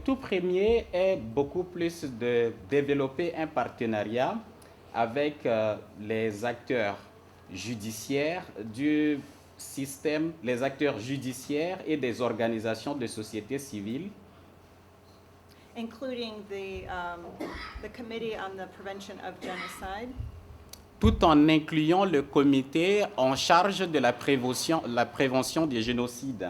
tout premier est beaucoup plus de développer un partenariat avec les acteurs judiciaires du système, les acteurs judiciaires et des organisations de société civile, including the Committee on the Prevention of Genocide, tout en incluant le comité en charge de la prévention des génocides.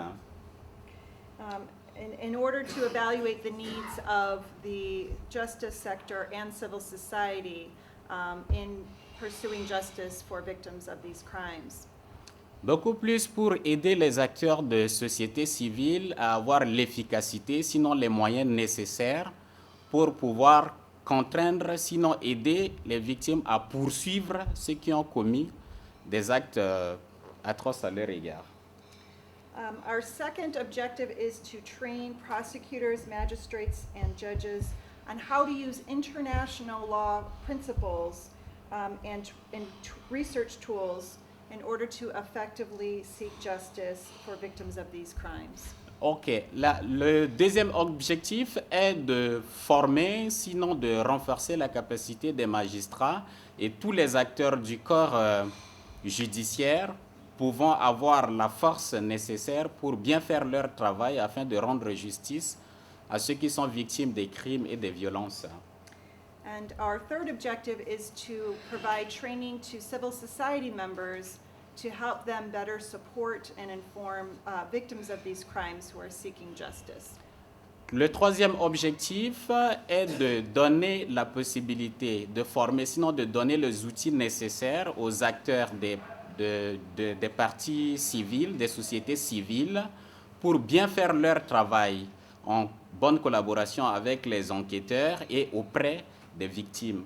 in order to evaluate the needs of the justice sector and civil society in pursuing justice for victims of these crimes. Beaucoup plus pour aider les acteurs de société civile à avoir l'efficacité, sinon les moyens nécessaires pour pouvoir contraindre, sinon aider les victimes à poursuivre ceux qui ont commis des actes atroces à leur égard. Our second objective is to train prosecutors, magistrates, and judges on how to use international law principles and research tools in order to effectively seek justice for victims of these crimes. Ok, le deuxième objectif est de former, sinon de renforcer la capacité des magistrats et tous les acteurs du corps judiciaire pouvant avoir la force nécessaire pour bien faire leur travail afin de rendre justice à ceux qui sont victimes des crimes et des violences. And our third objective is to provide training to civil society members to help them better support and inform victims of these crimes who are seeking justice. Le troisième objectif est de donner la possibilité de former, sinon de donner les outils nécessaires aux acteurs des parties civiles, des sociétés civiles, pour bien faire leur travail en bonne collaboration avec les enquêteurs et auprès des victimes.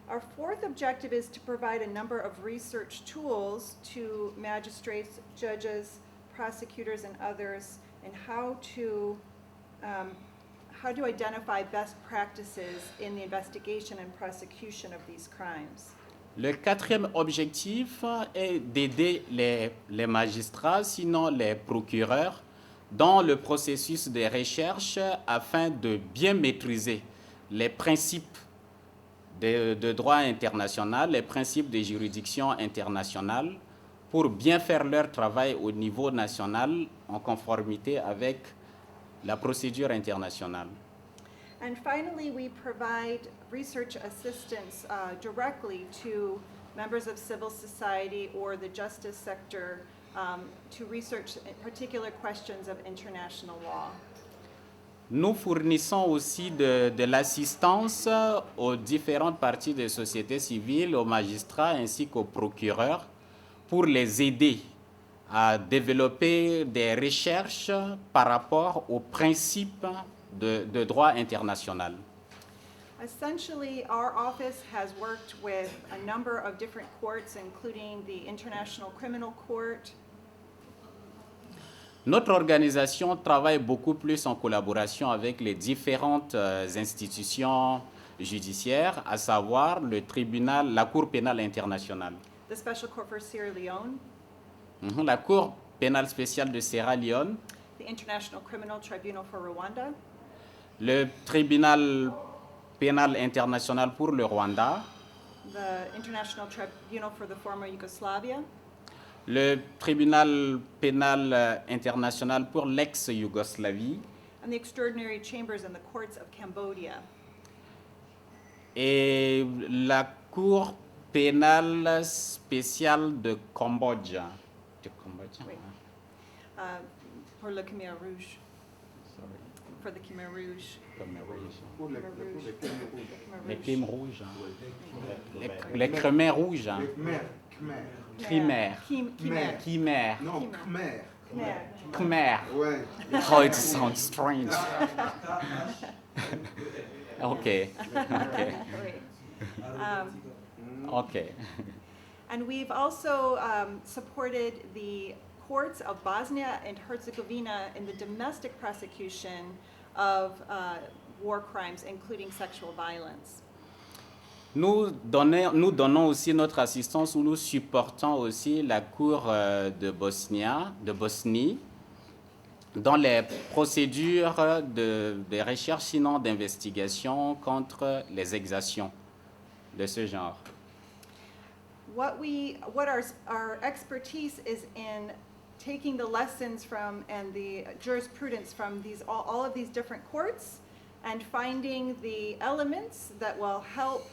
Our fourth objective is to provide a number of research tools to magistrates, judges, prosecutors, and others in how to identify best practices in the investigation and prosecution of these crimes. Le quatrième objectif est d'aider les magistrats, sinon les procureurs, dans le processus de recherche afin de bien maîtriser les principes de droit international, les principes de juridiction internationale, pour bien faire leur travail au niveau national en conformité avec la procédure internationale. And finally, we provide research assistance directly to members of civil society or the justice sector to research particular questions of international law. Nous fournissons aussi de l'assistance aux différentes parties de société civile, aux magistrats ainsi qu'aux procureurs pour les aider à développer des recherches par rapport aux principes de droit international. Essentially, our office has worked with a number of different courts, including the International Criminal Court. Notre organisation travaille beaucoup plus en collaboration avec les différentes institutions judiciaires, à savoir le tribunal, la Cour pénale internationale. The Special Court for Sierra Leone. La Cour pénale spéciale de Sierra Leone. The International Criminal Tribunal for Rwanda. Le tribunal pénal international pour le Rwanda. The International Tribunal for the former Yugoslavia. Le tribunal pénal international pour l'ex-Yougoslavie. And the extraordinary chambers and the courts of Cambodia. Et la Cour pénale spéciale de Cambodge. Oui. Pour le Khmer Rouge. Sorry. For the Khmer Rouge. Pour les crimes rouges. Les Khmer rouges. Khmer. Khmer. Non, Khmer. Khmer. Ouais. Oh, it sounds strange. Okay. Okay. And we've also supported the courts of Bosnia and Herzegovina in the domestic prosecution of war crimes, including sexual violence. Nous donnons aussi notre assistance ou nous supportons aussi la Cour de Bosnie dans les procédures de recherche, sinon d'investigation contre les exactions de ce genre. What our expertise is in taking the lessons from and the jurisprudence from all of these different courts and finding the elements that will help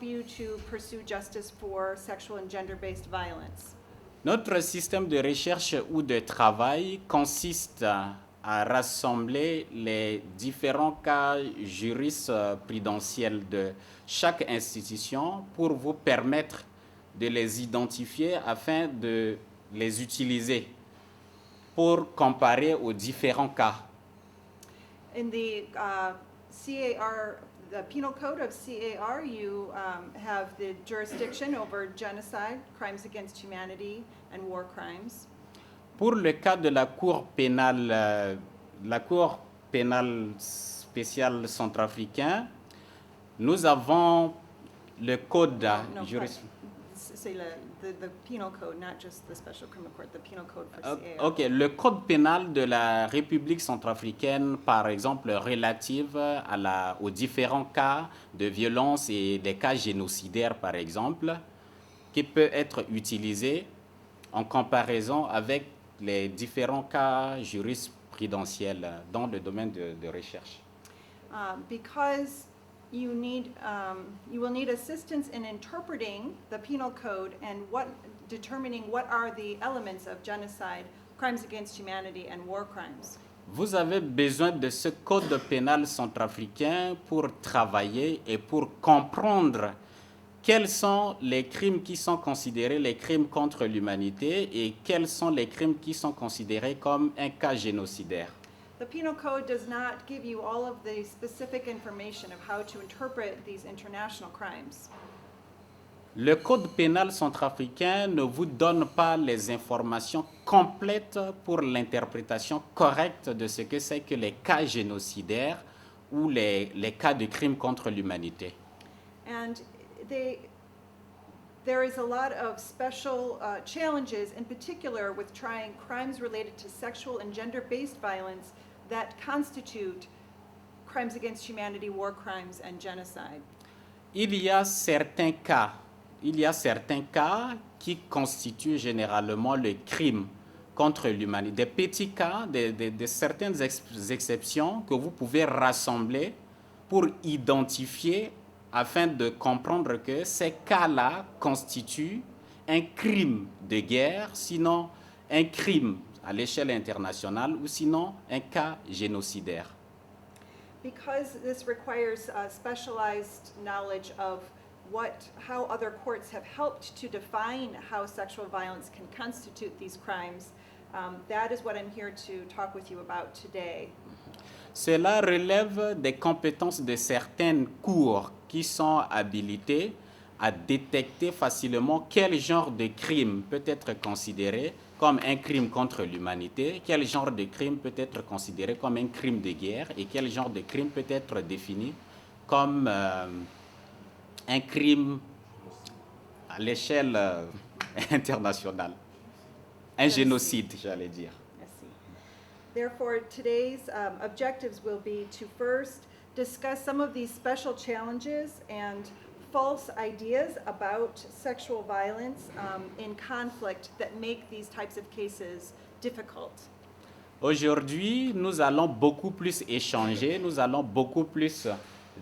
you to pursue justice for sexual and gender-based violence. Notre système de recherche ou de travail consiste à rassembler les différents cas jurisprudentiels de chaque institution pour vous permettre de les identifier afin de les utiliser pour comparer aux différents cas. In the CAR, the Penal Code of CAR, you have the jurisdiction over genocide, crimes against humanity, and war crimes. Pour le cas de la Cour pénale spéciale centrafricain, nous avons le code Say the Penal Code, not just the Special Criminal Court, the Penal Code for CAR. Ok, le code pénal de la République centrafricaine, par exemple, relative aux différents cas de violence et des cas génocidaires, par exemple, qui peut être utilisé en comparaison avec les différents cas jurisprudentiels dans le domaine de recherche. Because you will need assistance in interpreting the Penal Code and determining what are the elements of genocide, crimes against humanity, and war crimes. Vous avez besoin de ce code pénal centrafricain pour travailler et pour comprendre quels sont les crimes qui sont considérés les crimes contre l'humanité et quels sont les crimes qui sont considérés comme un cas génocidaire. The Penal Code does not give you all of the specific information of how to interpret these international crimes. Le code pénal centrafricain ne vous donne pas les informations complètes pour l'interprétation correcte de ce que c'est que les cas génocidaires ou les cas de crimes contre l'humanité. And there is a lot of special challenges, in particular with trying crimes related to sexual and gender-based violence that constitute crimes against humanity, war crimes, and genocide. Il y a certains cas qui constituent généralement le crime contre l'humanité. Des petits cas, de certaines exceptions que vous pouvez rassembler pour identifier afin de comprendre que ces cas-là constituent un crime de guerre, sinon un crime à l'échelle internationale ou sinon un cas génocidaire. Because this requires specialized knowledge of how other courts have helped to define how sexual violence can constitute these crimes, that is what I'm here to talk with you about today. Cela relève des compétences de certaines cours qui sont habilitées à détecter facilement quel genre de crime peut être considéré comme un crime contre l'humanité, quel genre de crime peut être considéré comme un crime de guerre et quel genre de crime peut être défini comme un crime à l'échelle internationale. Un génocide, j'allais dire. Therefore, today's objectives will be to first discuss some of these special challenges and false ideas about sexual violence in conflict that make these types of cases difficult. Aujourd'hui, nous allons beaucoup plus échanger, nous allons beaucoup plus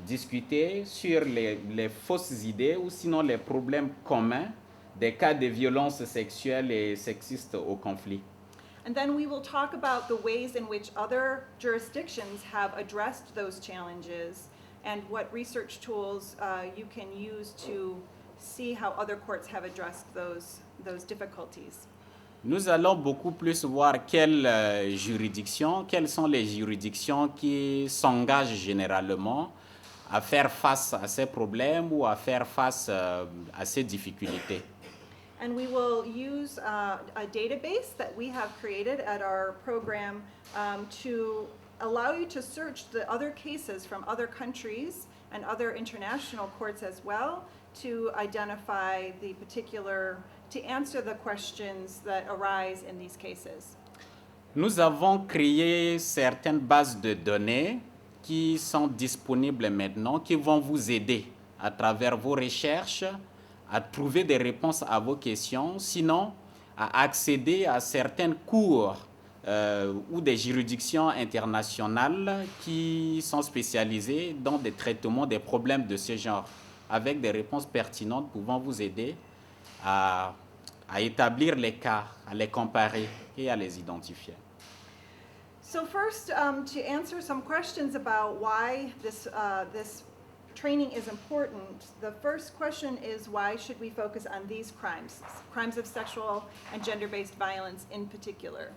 discuter sur les fausses idées ou sinon les problèmes communs des cas de violence sexuelle et sexiste au conflit. And then we will talk about the ways in which other jurisdictions have addressed those challenges and what research tools you can use to see how other courts have addressed those difficulties. Nous allons beaucoup plus voir quelles sont les juridictions qui s'engagent généralement à faire face à ces problèmes ou à faire face à ces difficultés. And we will use a database that we have created at our program to allow you to search the other cases from other countries and other international courts as well to identify to answer the questions that arise in these cases. Nous avons créé certaines bases de données qui sont disponibles maintenant, qui vont vous aider à travers vos recherches à trouver des réponses à vos questions, sinon à accéder à certains cours ou des juridictions internationales qui sont spécialisées dans des traitements des problèmes de ce genre, avec des réponses pertinentes pouvant vous aider à établir les cas, à les comparer et à les identifier. So first, to answer some questions about why this training is important, the first question is why should we focus on these crimes of sexual and gender-based violence in particular?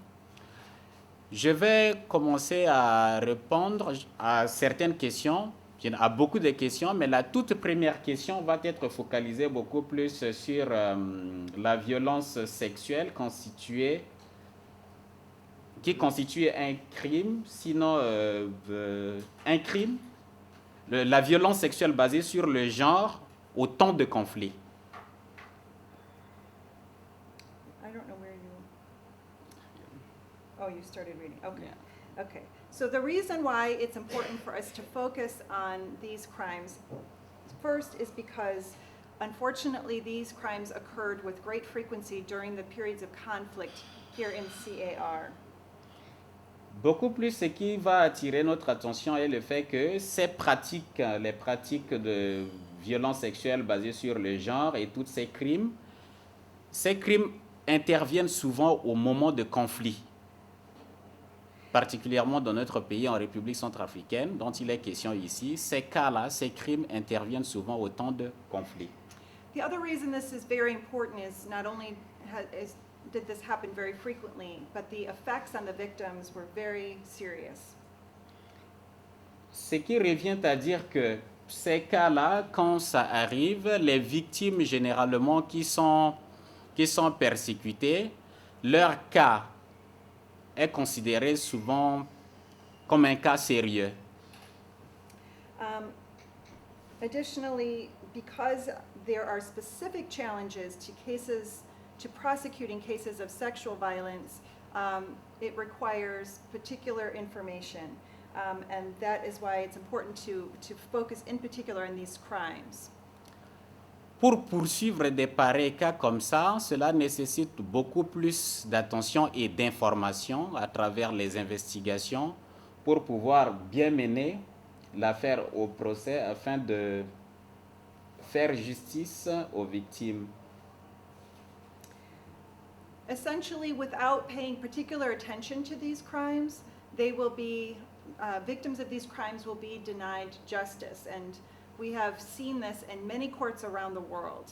Je vais commencer à répondre à certaines questions, à beaucoup de questions, mais la toute première question va être focalisée beaucoup plus sur la violence sexuelle qui constitue un crime, sinon un crime, la violence sexuelle basée sur le genre au temps de conflit. I don't know where you... Oh, you started reading. Okay. Yeah. Okay. So the reason why it's important for us to focus on these crimes first is because unfortunately these crimes occurred with great frequency during the periods of conflict here in CAR. Beaucoup plus, ce qui va attirer notre attention est le fait que ces pratiques, les pratiques de violence sexuelle basées sur le genre et tous ces crimes interviennent souvent au moment de conflit, particulièrement dans notre pays, en République centrafricaine, dont il est question ici. Ces cas-là, ces crimes interviennent souvent au temps de conflit. The other reason this is very important is not only did this happen very frequently, but the effects on the victims were very serious. Ce qui revient à dire que ces cas-là, quand ça arrive, les victimes généralement qui sont persécutées, leur cas est considéré souvent comme un cas sérieux. Additionally, because there are specific challenges to prosecuting cases of sexual violence, it requires particular information, and that is why it's important to focus in particular on these crimes. Pour poursuivre des pareils cas comme ça, cela nécessite beaucoup plus d'attention et d'information à travers les investigations pour pouvoir bien mener l'affaire au procès afin de faire justice aux victimes. Essentially, without paying particular attention to these crimes, they will be, victims of these crimes will be denied justice, and we have seen this in many courts around the world.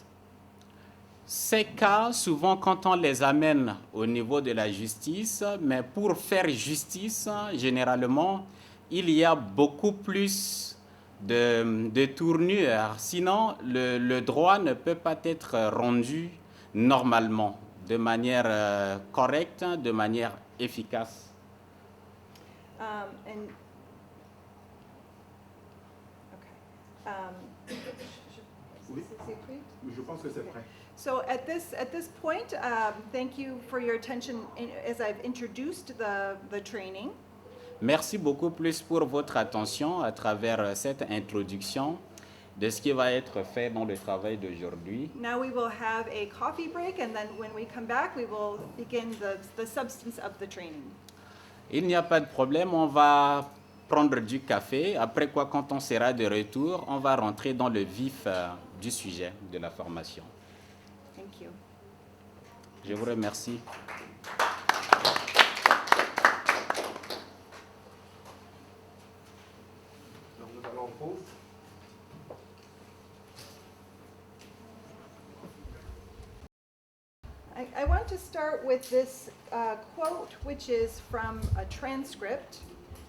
Ces cas, souvent quand on les amène au niveau de la justice, mais pour faire justice, généralement, il y a beaucoup plus de tournures. Sinon, le droit ne peut pas être rendu normalement, de manière correcte, de manière efficace. Oui. Je pense que c'est prêt. So at this point, thank you for your attention as I've introduced the training. Merci beaucoup plus pour votre attention à travers cette introduction de ce qui va être fait dans le travail d'aujourd'hui. Now we will have a coffee break, and then when we come back, we will begin the substance of the training. Il n'y a pas de problème, on va prendre du café. Après quoi, quand on sera de retour, on va rentrer dans le vif du sujet de la formation. Thank you. Je vous remercie. Donc nous allons en pause. I want to start with this quote, which is from a transcript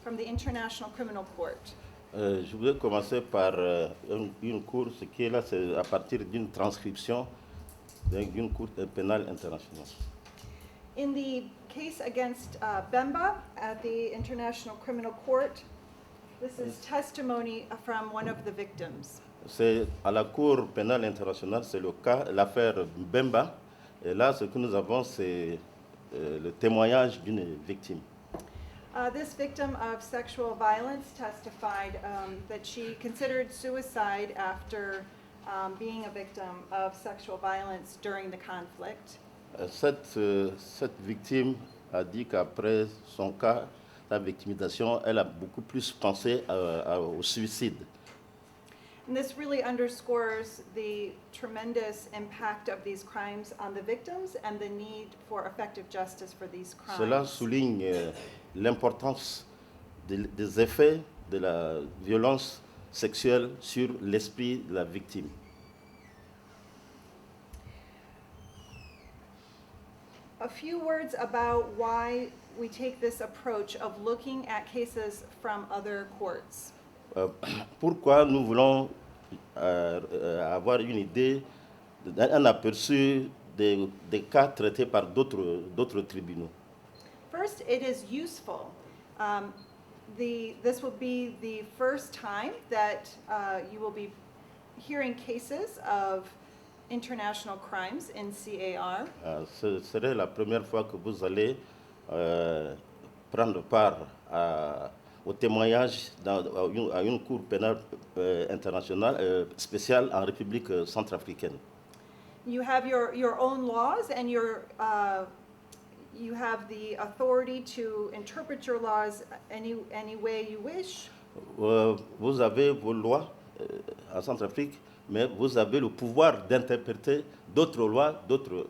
from the International Criminal Court. Je voudrais commencer par une cour, ce qui est là, c'est à partir d'une transcription d'une cour pénale internationale. In the case against Bemba at the International Criminal Court, this is testimony from one of the victims. C'est à la cour pénale internationale, c'est le cas, l'affaire Bemba. Et là, ce que nous avons, c'est le témoignage d'une victime. This victim of sexual violence testified that she considered suicide after being a victim of sexual violence during the conflict. Cette victime a dit qu'après son cas, sa victimisation, elle a beaucoup plus pensé au suicide. And this really underscores the tremendous impact of these crimes on the victims and the need for effective justice for these crimes. Cela souligne l'importance des effets de la violence sexuelle sur l'esprit de la victime. A few words about why we take this approach of looking at cases from other courts. Pourquoi nous voulons avoir une idée, un aperçu des cas traités par d'autres tribunaux? First, it is useful. This will be the first time that you will be hearing cases of international crimes in CAR. Ce serait la première fois que vous allez prendre part au témoignage à une cour pénale internationale spéciale en République centrafricaine. You have your own laws and you have the authority to interpret your laws any way you wish. Vous avez vos lois en Centrafrique, mais vous avez le pouvoir d'interpréter d'autres lois, d'autres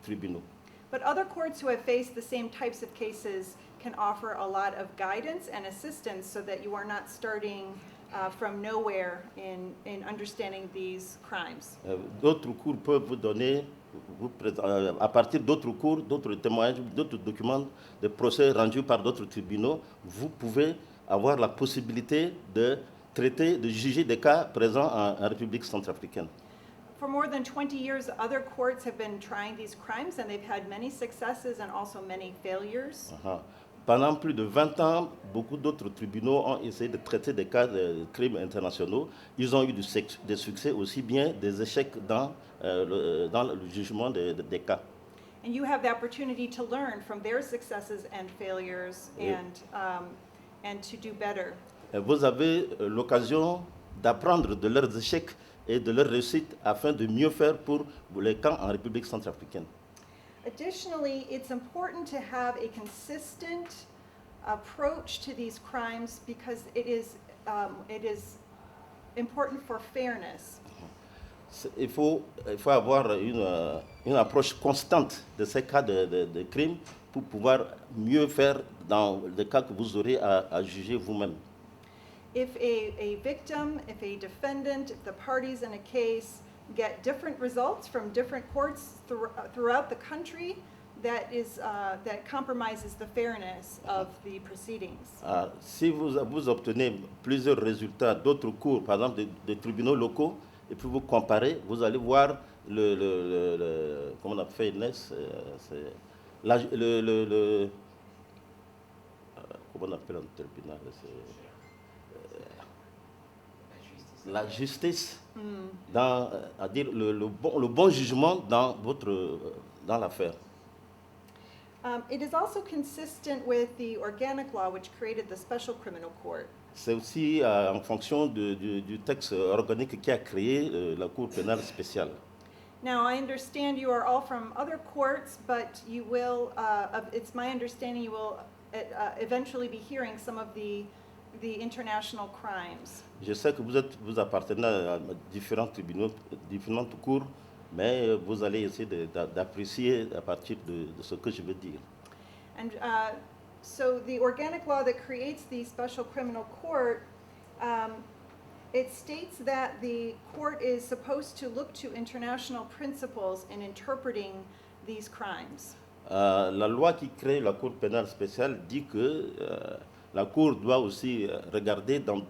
tribunaux. But other courts who have faced the same types of cases can offer a lot of guidance and assistance so that you are not starting from nowhere in understanding these crimes. D'autres cours peuvent vous donner, à partir d'autres cours, d'autres témoignages, d'autres documents de procès rendus par d'autres tribunaux, vous pouvez avoir la possibilité de traiter, de juger des cas présents en République centrafricaine. For more than 20 years, other courts have been trying these crimes and they've had many successes and also many failures. Pendant plus de 20 ans, beaucoup d'autres tribunaux ont essayé de traiter des cas de crimes internationaux. Ils ont eu des succès, aussi bien des échecs dans le jugement des cas. And you have the opportunity to learn from their successes and failures and to do better. Vous avez l'occasion d'apprendre de leurs échecs et de leurs réussites afin de mieux faire pour les camps en République centrafricaine. Additionally, it's important to have a consistent approach to these crimes because it is important for fairness. Il faut avoir une approche constante de ces cas de crimes pour pouvoir mieux faire dans les cas que vous aurez à juger vous-même. If a victim, if a defendant, if the parties in a case get different results from different courts throughout the country, that compromises the fairness of the proceedings. Si vous obtenez plusieurs résultats d'autres cours, par exemple des tribunaux locaux, et puis vous comparez, vous allez voir comment on a fait comment on appelle un tribunal, la justice, à dire le bon jugement dans l'affaire. It is also consistent with the organic law which created the special criminal court. C'est aussi en fonction du texte organique qui a créé la Cour pénale spéciale. Now, I understand you are all from other courts, but you will, it's my understanding you will eventually be hearing some of the international crimes. Je sais que vous appartenez à différents tribunaux, différentes cours, mais vous allez essayer d'apprécier à partir de ce que je veux dire. And so the organic law that creates the special criminal court, it states that the court is supposed to look to international principles in interpreting these crimes. La loi qui crée la Cour pénale spéciale dit que la Cour doit aussi regarder dans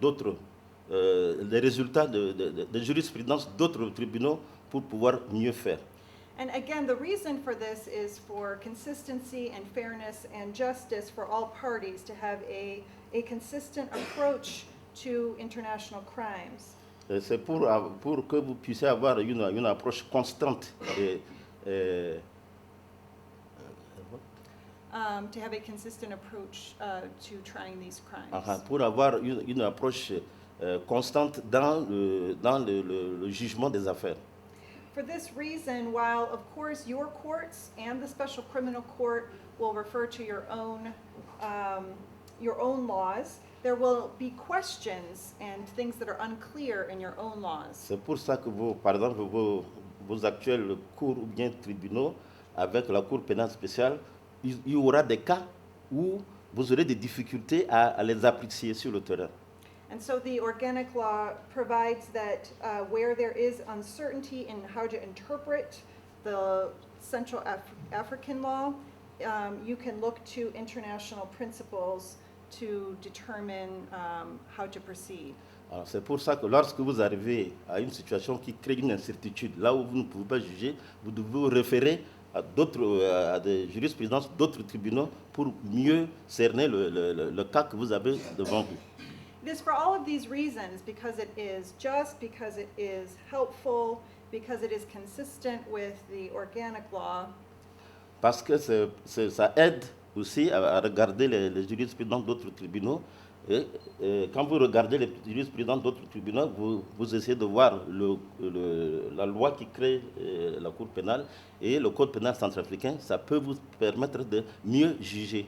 les résultats de jurisprudence d'autres tribunaux pour pouvoir mieux faire. And again, the reason for this is for consistency and fairness and justice for all parties to have a consistent approach to international crimes. C'est pour que vous puissiez avoir une approche constante to have a consistent approach to trying these crimes. Pour avoir une approche constante dans le jugement des affaires. For this reason, while of course your courts and the Special Criminal Court will refer to your own laws, there will be questions and things that are unclear in your own laws. C'est pour ça que par exemple, vos actuels cours ou bien tribunaux, avec la Cour pénale spéciale, il y aura des cas où vous aurez des difficultés à les apprécier sur le terrain. And so the organic law provides that where there is uncertainty in how to interpret the Central African law, you can look to international principles to determine how to proceed. Alors, c'est pour ça que lorsque vous arrivez à une situation qui crée une incertitude, là où vous ne pouvez pas juger, vous devez vous référer à des jurisprudences, d'autres tribunaux pour mieux cerner le cas que vous avez devant vous. It is for all of these reasons, because it is just, because it is helpful, because it is consistent with the organic law. Parce que ça aide aussi à regarder les jurisprudences d'autres tribunaux. Et quand vous regardez les jurisprudences d'autres tribunaux, vous essayez de voir la loi qui crée la Cour pénale et le Code pénal centrafricain. Ça peut vous permettre de mieux juger.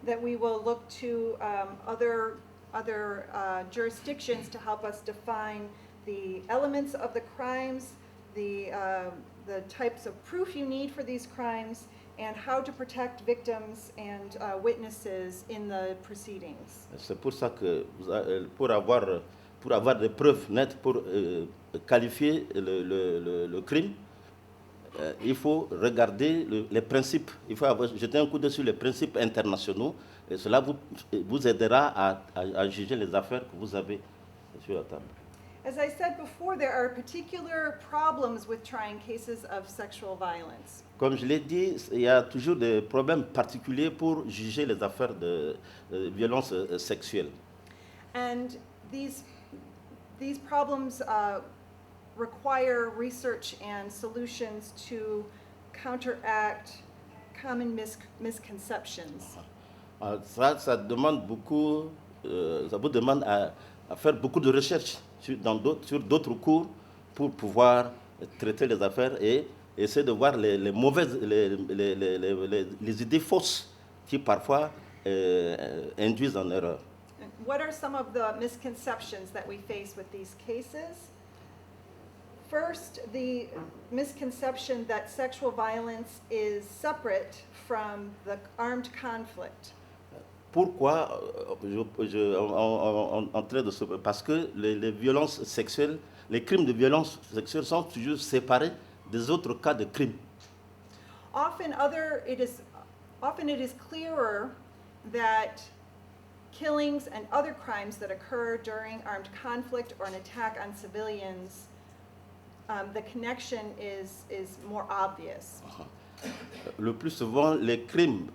That we will look to other jurisdictions to help us define the elements of the crimes, the types of proof you need for these crimes, and how to protect victims and witnesses in the proceedings. C'est pour ça que pour avoir des preuves nettes pour qualifier le crime, il faut regarder les principes. Il faut jeter un coup d'œil sur les principes internationaux. Et cela vous aidera à juger les affaires que vous avez sur la table. As I said before, there are particular problems with trying cases of sexual violence. Comme je l'ai dit, il y a toujours des problèmes particuliers pour juger les affaires de violence sexuelle. And these problems require research and solutions to counteract common misconceptions. Ça demande beaucoup, ça vous demande à faire beaucoup de recherches sur d'autres cours pour pouvoir traiter les affaires et essayer de voir les mauvaises, les idées fausses qui parfois induisent en erreur. And what are some of the misconceptions that we face with these cases? First, the misconception that sexual violence is separate from the armed conflict. Pourquoi on traite de ce? Parce que les violences sexuelles, les crimes de violence sexuelle sont toujours séparés des autres cas de crimes. Often it is clearer that killings and other crimes that occur during armed conflict or an attack on civilians, the connection is more obvious. Le plus souvent, les crimes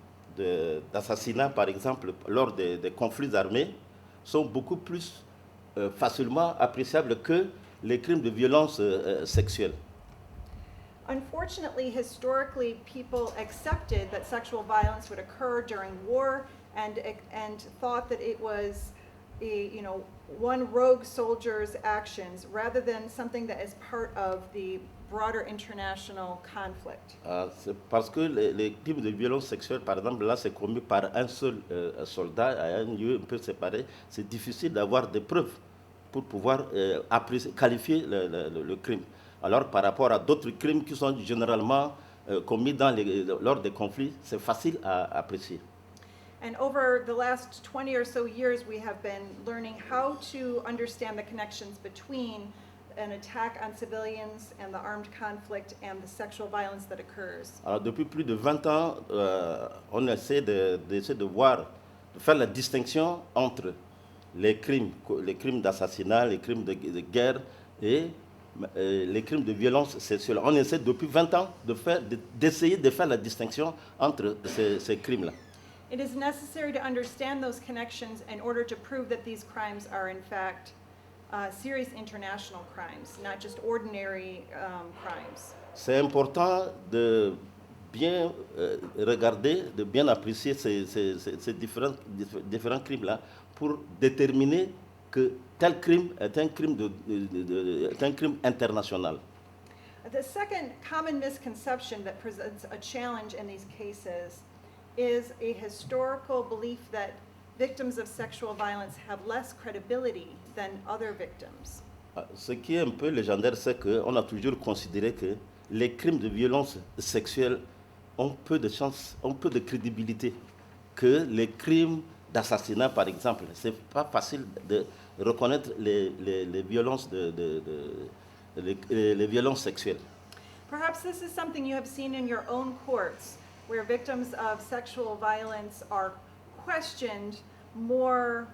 d'assassinat, par exemple, lors des conflits armés, sont beaucoup plus facilement appréciables que les crimes de violence sexuelle. Unfortunately, historically, people accepted that sexual violence would occur during war and thought that it was one rogue soldier's actions rather than something that is part of the broader international conflict. C'est parce que les crimes de violence sexuelle, par exemple, là, c'est commis par un seul soldat à un lieu un peu séparé. C'est difficile d'avoir des preuves pour pouvoir qualifier le crime. Alors, par rapport à d'autres crimes qui sont généralement commis lors des conflits, c'est facile à apprécier. And over the last 20 or so years, we have been learning how to understand the connections between an attack on civilians and the armed conflict and the sexual violence that occurs. Alors, depuis plus de 20 ans, on essaie de faire la distinction entre les crimes d'assassinat, les crimes de guerre et les crimes de violence sexuelle. On essaie depuis 20 ans d'essayer de faire la distinction entre ces crimes-là. It is necessary to understand those connections in order to prove that these crimes are in fact serious international crimes, not just ordinary crimes. C'est important de bien regarder, de bien apprécier ces différents crimes-là pour déterminer que tel crime est un crime, est un crime international. The second common misconception that presents a challenge in these cases is a historical belief that victims of sexual violence have less credibility than other victims. Ce qui est un peu légendaire, c'est qu'on a toujours considéré que les crimes de violence sexuelle ont peu de chance, ont peu de crédibilité que les crimes d'assassinat, par exemple. C'est pas facile de reconnaître les violences, les violences sexuelles. Perhaps this is something you have seen in your own courts, where victims of sexual violence are questioned more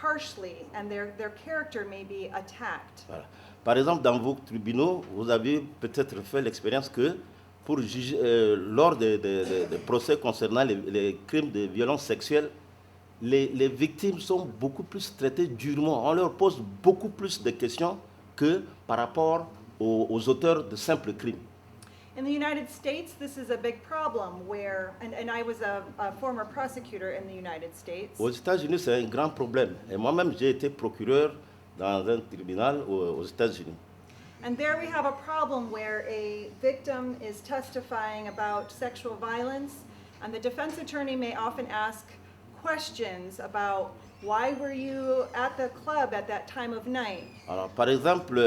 harshly and their character may be attacked. Voilà. Par exemple, dans vos tribunaux, vous avez peut-être fait l'expérience que pour juger, lors des procès concernant les crimes de violence sexuelle, les victimes sont beaucoup plus traitées durement. On leur pose beaucoup plus de questions que par rapport aux auteurs de simples crimes. In the United States, this is a big problem where, and I was a former prosecutor in the United States. Aux États-Unis, c'est un grand problème. Et moi-même, j'ai été procureur dans un tribunal aux États-Unis. And there we have a problem where a victim is testifying about sexual violence, and the defense attorney may often ask questions about why were you at the club at that time of night? Alors, par exemple,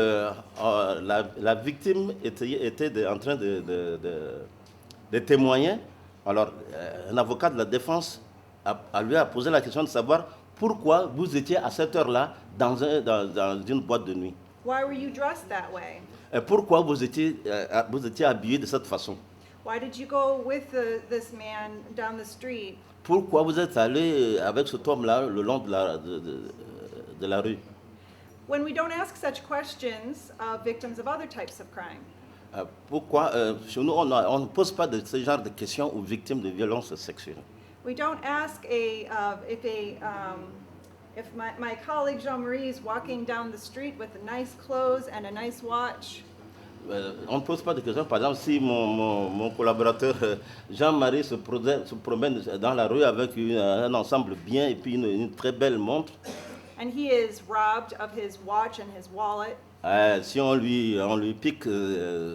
la victime était en train de témoigner. Alors, un avocat de la défense lui a posé la question de savoir pourquoi vous étiez à cette heure-là dans une boîte de nuit. Why were you dressed that way? Et pourquoi vous étiez habillé de cette façon? Why did you go with this man down the street? Pourquoi vous êtes allé avec cet homme-là le long de la rue? When we don't ask such questions of victims of other types of crime. Pourquoi chez nous, on ne pose pas de ce genre de questions aux victimes de violences sexuelles? We don't ask if my colleague Jean-Marie is walking down the street with nice clothes and a nice watch. On ne pose pas de questions. Par exemple, si mon collaborateur Jean-Marie se promène dans la rue avec un ensemble bien et puis une très belle montre. And he is robbed of his watch and his wallet. Si on lui pique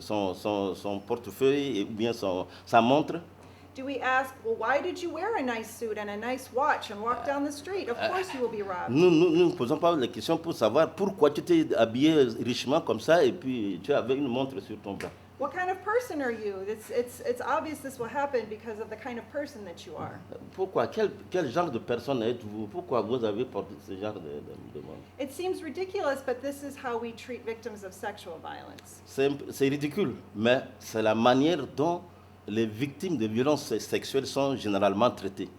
son portefeuille ou bien sa montre. Do we ask, well, why did you wear a nice suit and a nice watch and walk down the street? Of course you will be robbed. Nous ne posons pas les questions pour savoir pourquoi tu t'es habillé richement comme ça et puis tu avais une montre sur ton bras. What kind of person are you? It's obvious this will happen because of the kind of person that you are. Pourquoi? Quel genre de personne êtes-vous? Pourquoi vous avez porté ce genre de montre? It seems ridiculous, but this is how we treat victims of sexual violence. C'est ridicule, mais c'est la manière dont les victimes de violences sexuelles sont généralement traitées.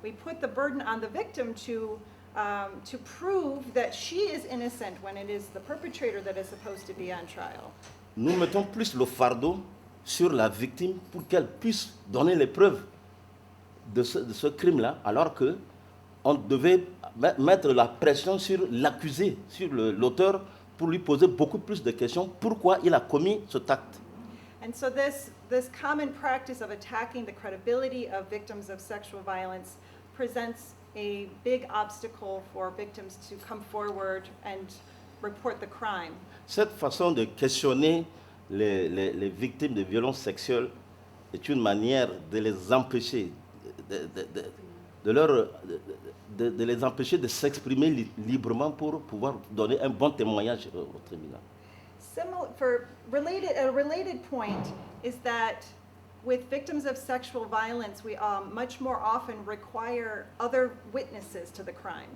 We put the burden on the victim to prove that she is innocent when it is the perpetrator that is supposed to be on trial. Nous mettons plus le fardeau sur la victime pour qu'elle puisse donner les preuves de ce crime-là, alors qu'on devait mettre la pression sur l'accusé, sur l'auteur, pour lui poser beaucoup plus de questions. Pourquoi il a commis cet acte? And so this common practice of attacking the credibility of victims of sexual violence presents a big obstacle for victims to come forward and report the crime. Cette façon de questionner les victimes de violences sexuelles est une manière de les empêcher, de les empêcher de s'exprimer librement pour pouvoir donner un bon témoignage au tribunal. A related point is that with victims of sexual violence, we much more often require other witnesses to the crime.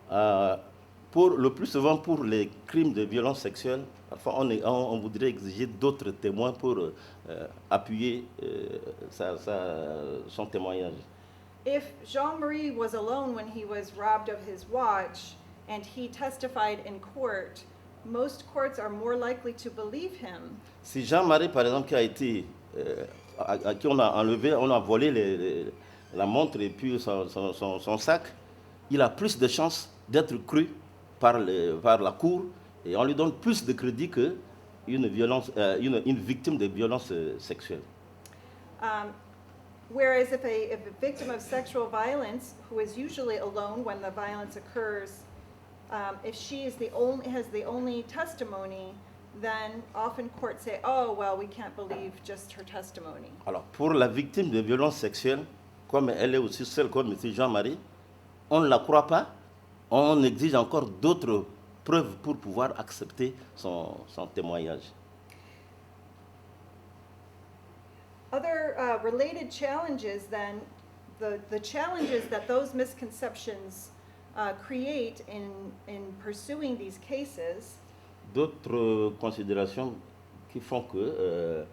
Le plus souvent pour les crimes de violence sexuelle, parfois on voudrait exiger d'autres témoins pour appuyer son témoignage. If Jean-Marie was alone when he was robbed of his watch and he testified in court, most courts are more likely to believe him. Si Jean-Marie, par exemple, qui a été, à qui on a enlevé, on a volé la montre et puis son sac, il a plus de chances d'être cru par la cour et on lui donne plus de crédit qu'une victime de violence sexuelle. Whereas if a victim of sexual violence, who is usually alone when the violence occurs, if she is has the only testimony, then often courts say, oh, well, we can't believe just her testimony. Alors, pour la victime de violences sexuelles, comme elle est aussi seule comme M. Jean-Marie, on ne la croit pas, on exige encore d'autres preuves pour pouvoir accepter son témoignage. Other related challenges then, the challenges that those misconceptions create in pursuing these cases. D'autres considérations qui font que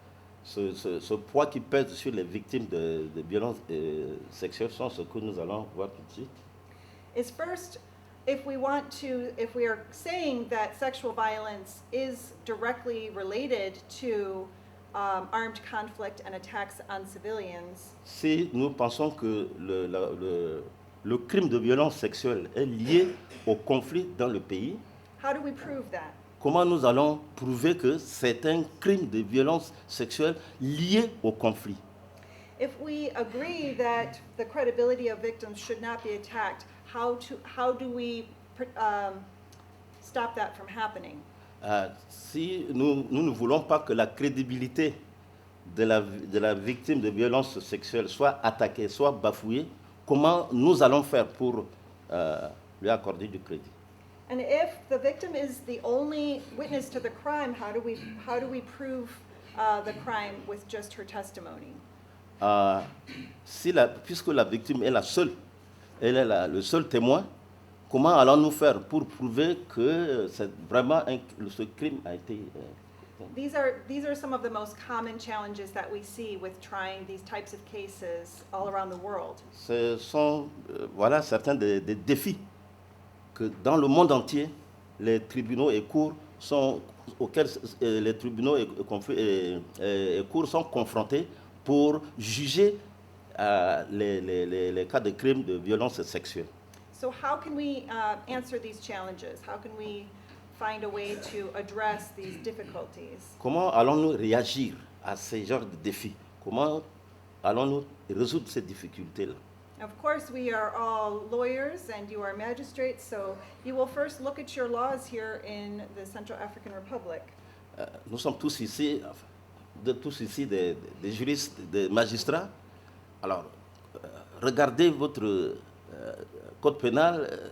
ce poids qui pèse sur les victimes de violences sexuelles sont ce que nous allons voir tout de suite. Is first, if we are saying that sexual violence is directly related to armed conflict and attacks on civilians. Si nous pensons que le crime de violence sexuelle est lié au conflit dans le pays, How do we prove that? comment nous allons prouver que c'est un crime de violence sexuelle lié au conflit? If we agree that the credibility of victims should not be attacked, how do we stop that from happening? Si nous ne voulons pas que la crédibilité de la victime de violence sexuelle soit attaquée, soit bafouée, comment nous allons faire pour lui accorder du crédit? And if the victim is the only witness to the crime, how do we prove the crime with just her testimony? Puisque la victime est la seule, elle est le seul témoin, comment allons-nous faire pour prouver que c'est vraiment ce crime a été... These are some of the most common challenges that we see with trying these types of cases all around the world. Ce sont voilà certains des défis que dans le monde entier, les tribunaux et cours auxquels les tribunaux et cours sont confrontés pour juger les cas de crimes de violence sexuelle. So how can we answer these challenges? How can we find a way to address these difficulties? Comment allons-nous réagir à ces genres de défis? Comment allons-nous résoudre ces difficultés-là? Of course, we are all lawyers and you are magistrates, so you will first look at your laws here in the Central African Republic. Nous sommes tous ici des juristes, des magistrats. Alors, regardez votre code pénal,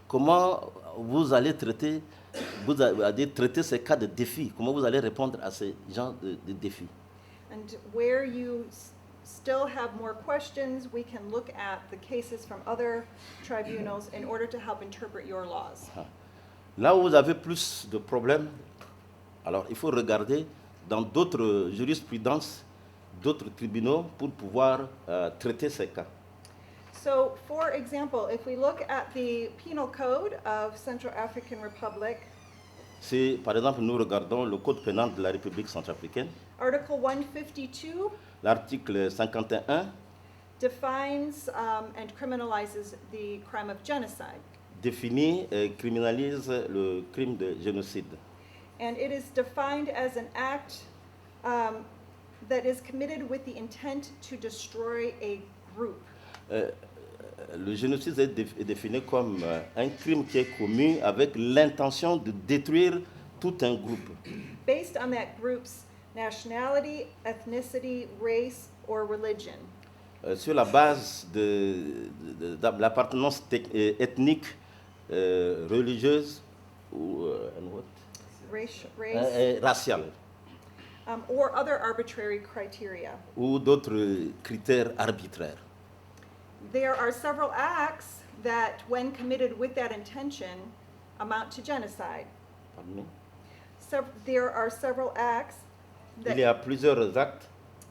comment vous allez traiter ces cas de défis, comment vous allez répondre à ces genres de défis. And where you still have more questions, we can look at the cases from other tribunals in order to help interpret your laws. Là où vous avez plus de problèmes, alors il faut regarder dans d'autres jurisprudences, d'autres tribunaux pour pouvoir traiter ces cas. So, for example, if we look at the Penal Code of Central African Republic, Si, par exemple, nous regardons le code pénal de la République centrafricaine, Article 152 l'article 51 defines and criminalizes the crime of genocide. définit et criminalise le crime de génocide. And it is defined as an act that is committed with the intent to destroy a group. Le génocide est défini comme un crime qui est commis avec l'intention de détruire tout un groupe. Based on that group's nationality, ethnicity, race, or religion. Sur la base de l'appartenance ethnique, religieuse ou Race, raciale, or other arbitrary criteria. ou d'autres critères arbitraires. There are several acts that, when committed with that intention, amount to genocide. Pardon? There are several acts Il y a plusieurs actes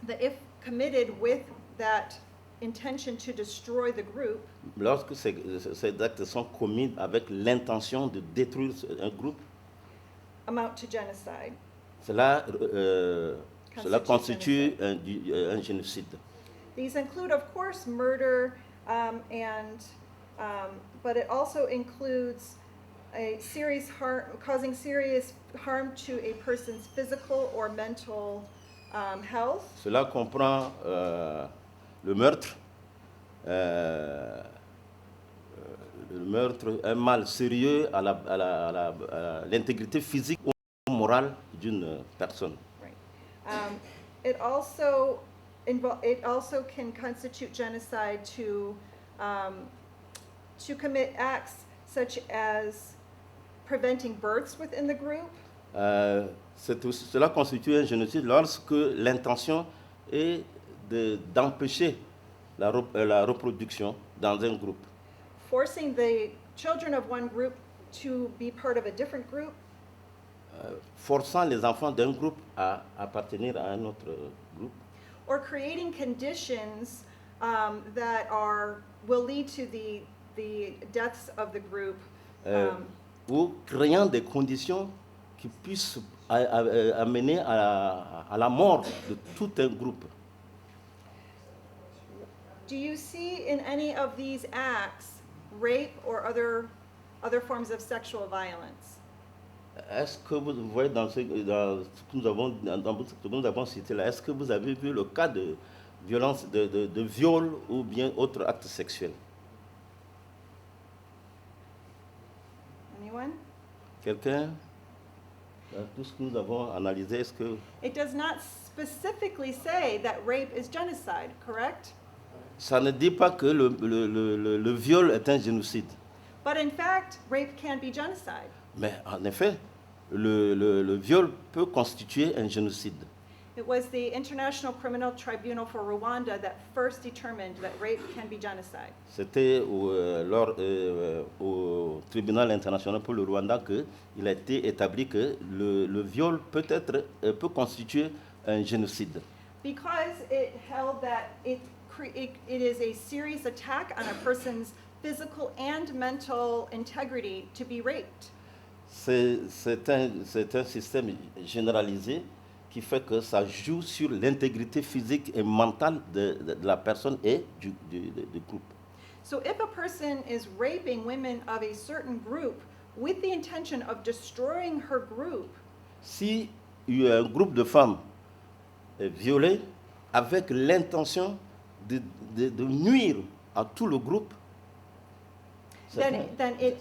that, if committed with that intention to destroy the group, lorsque ces actes sont commis avec l'intention de détruire un groupe. amount to genocide. Cela constitue un génocide. These include, of course, murder, but it also includes causing serious harm to a person's physical or mental health. Cela comprend le meurtre, un mal sérieux à l'intégrité physique ou morale d'une personne. Right. It also can constitute genocide to commit acts such as preventing births within the group. Cela constitue un génocide lorsque l'intention est d'empêcher la reproduction dans un groupe. Forcing the children of one group to be part of a different group. Forçant les enfants d'un groupe à appartenir à un autre groupe. Or creating conditions that will lead to the deaths of the group. Ou créant des conditions qui puissent amener à la mort de tout un groupe. Do you see in any of these acts rape or other forms of sexual violence? Est-ce que vous voyez dans ce que nous avons cité là, est-ce que vous avez vu le cas de violence, de viol ou bien autre acte sexuel? Anyone? Quelqu'un? Dans tout ce que nous avons analysé, est-ce que... It does not specifically say that rape is genocide, correct? Ça ne dit pas que le viol est un génocide. But in fact, rape can be genocide. Mais en effet, le viol peut constituer un génocide. It was the International Criminal Tribunal for Rwanda that first determined that rape can be genocide. C'était au tribunal international pour le Rwanda qu'il a été établi que le viol peut constituer un génocide. Because it held that it is a serious attack on a person's physical and mental integrity to be raped. C'est un système généralisé qui fait que ça joue sur l'intégrité physique et mentale de la personne et du groupe. So if a person is raping women of a certain group with the intention of destroying her group, si un groupe de femmes est violé avec l'intention de nuire à tout le groupe, then it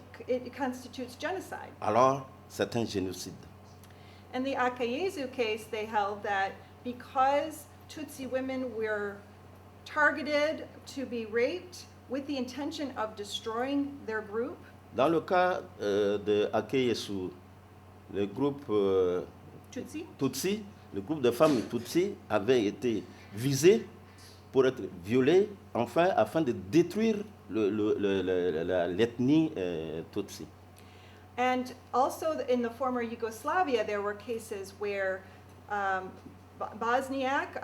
constitutes genocide. Alors, c'est un génocide. In the Akayezu case, they held that because Tutsi women were targeted to be raped with the intention of destroying their group. Dans le cas de Akayesu, le groupe Tutsi, le groupe de femmes Tutsi avait été visé pour être violé, afin de détruire l'ethnie Tutsi. And also in the former Yugoslavia, there were cases where Bosniak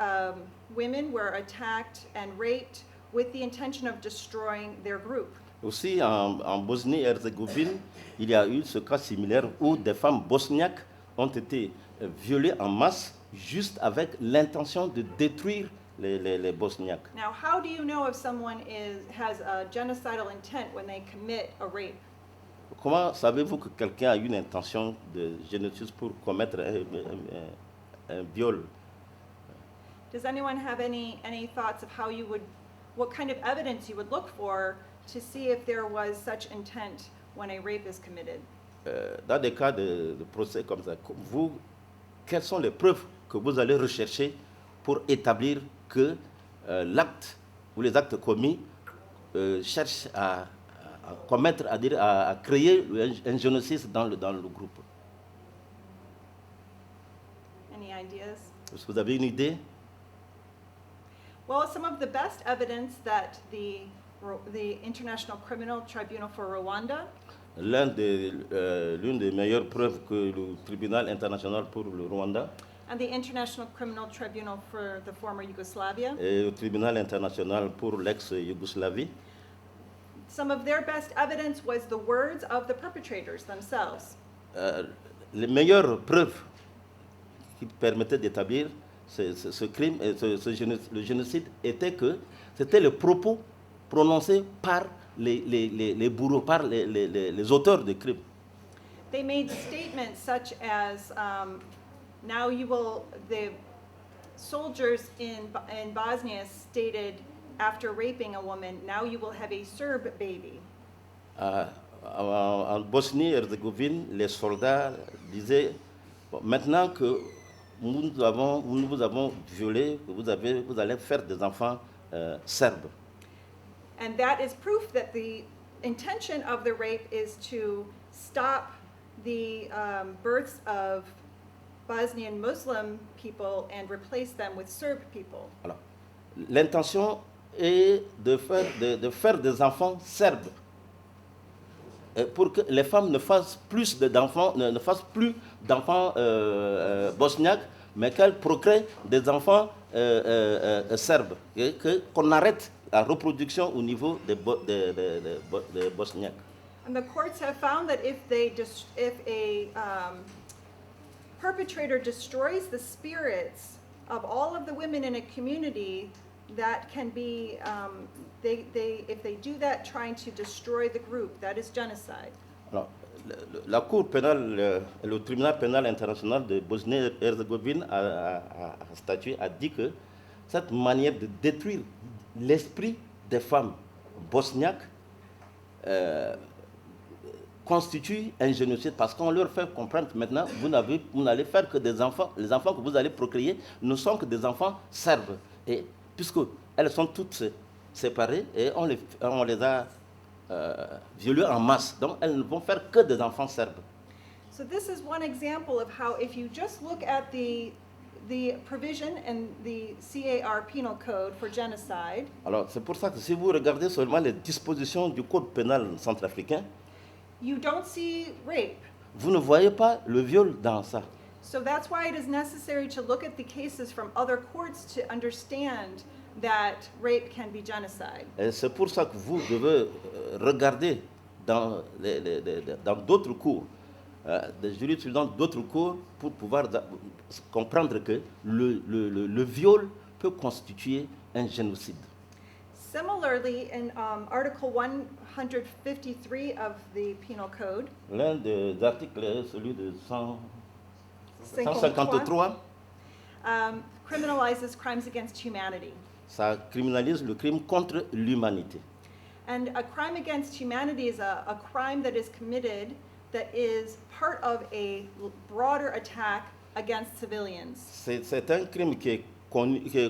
women were attacked and raped with the intention of destroying their group. Aussi en Bosnie-Herzégovine, il y a eu ce cas similaire où des femmes bosniaques ont été violées en masse juste avec l'intention de détruire les Bosniaques. Now, how do you know if someone has a genocidal intent when they commit a rape? Comment savez-vous que quelqu'un a une intention de génocide pour commettre un viol? Does anyone have any thoughts of what kind of evidence you would look for to see if there was such intent when a rape is committed? Dans des cas de procès comme ça, quelles sont les preuves que vous allez rechercher pour établir que l'acte ou les actes commis cherchent à commettre, à créer un génocide dans le groupe? Any ideas? Est-ce que vous avez une idée? Well, some of the best evidence that the International Criminal Tribunal for Rwanda L'une des meilleures preuves que le tribunal international pour le Rwanda and the International Criminal Tribunal for the former Yugoslavia, et le tribunal international pour l'ex-Yougoslavie, some of their best evidence was the words of the perpetrators themselves. les meilleures preuves qui permettaient d'établir ce crime, le génocide, était que c'était le propos prononcé par les bourreaux, par les auteurs de crimes. They made statements such as, now you will, soldiers in Bosnia stated after raping a woman, now you will have a Serb baby. En Bosnie-Herzégovine, les soldats disaient, bon, maintenant que nous vous avons violé, vous allez faire des enfants serbes. And that is proof that the intention of the rape is to stop the births of Bosnian Muslim people and replace them with Serb people. Alors, l'intention est de faire des enfants serbes pour que les femmes ne fassent plus d'enfants, ne fassent plus d'enfants bosniaques, mais qu'elles procréent des enfants serbes, et qu'on arrête la reproduction au niveau des bosniaques. And the courts have found that if a perpetrator destroys the spirits of all of the women in a community, that can be, if they do that trying to destroy the group, that is genocide. Alors, la Cour pénale, le tribunal pénal international de Bosnie-Herzégovine a statué, a dit que cette manière de détruire l'esprit des femmes bosniaques constitue un génocide, parce qu'on leur fait comprendre que maintenant vous n'allez faire que des enfants, les enfants que vous allez procréer ne sont que des enfants serbes, et puisqu'elles sont toutes séparées et on les a violées en masse, donc elles ne vont faire que des enfants serbes. So this is one example of how, if you just look at the provision in the CAR penal code for genocide. Alors c'est pour ça que si vous regardez seulement les dispositions du code pénal centrafricain, you don't see rape. Vous ne voyez pas le viol dans ça. So that's why it is necessary to look at the cases from other courts to understand that rape can be genocide. Et c'est pour ça que vous devez regarder dans d'autres cours, des jurisprudences d'autres cours, pour pouvoir comprendre que le viol peut constituer un génocide. Similarly, in Article 153 of the Penal Code, l'un des articles est celui de 153, criminalizes crimes against humanity. Ça criminalise le crime contre l'humanité. And a crime against humanity is a crime that is committed that is part of a broader attack against civilians. C'est un crime qui est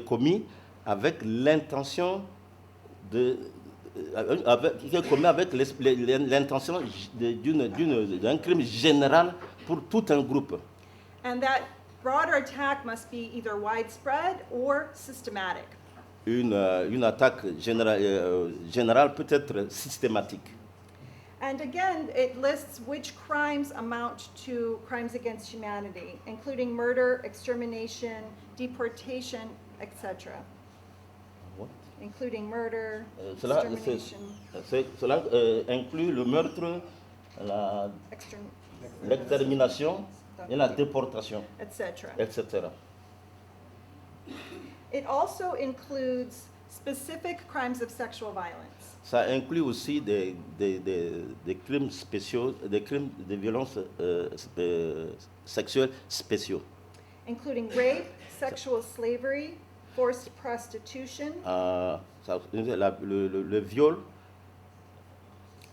commis avec l'intention qui est commis avec l'intention d'un crime général pour tout un groupe. And that broader attack must be either widespread or systematic. Une attaque générale peut être systématique. And again, it lists which crimes amount to crimes against humanity, including murder, extermination, deportation, etc. What? Including murder, Cela extermination, inclut le meurtre, l'extermination et la déportation, etc. etc. It also includes specific crimes of sexual violence. Ça inclut aussi des crimes spéciaux, des crimes de violence sexuelle spéciaux. Including rape, sexual slavery, forced prostitution, Le viol,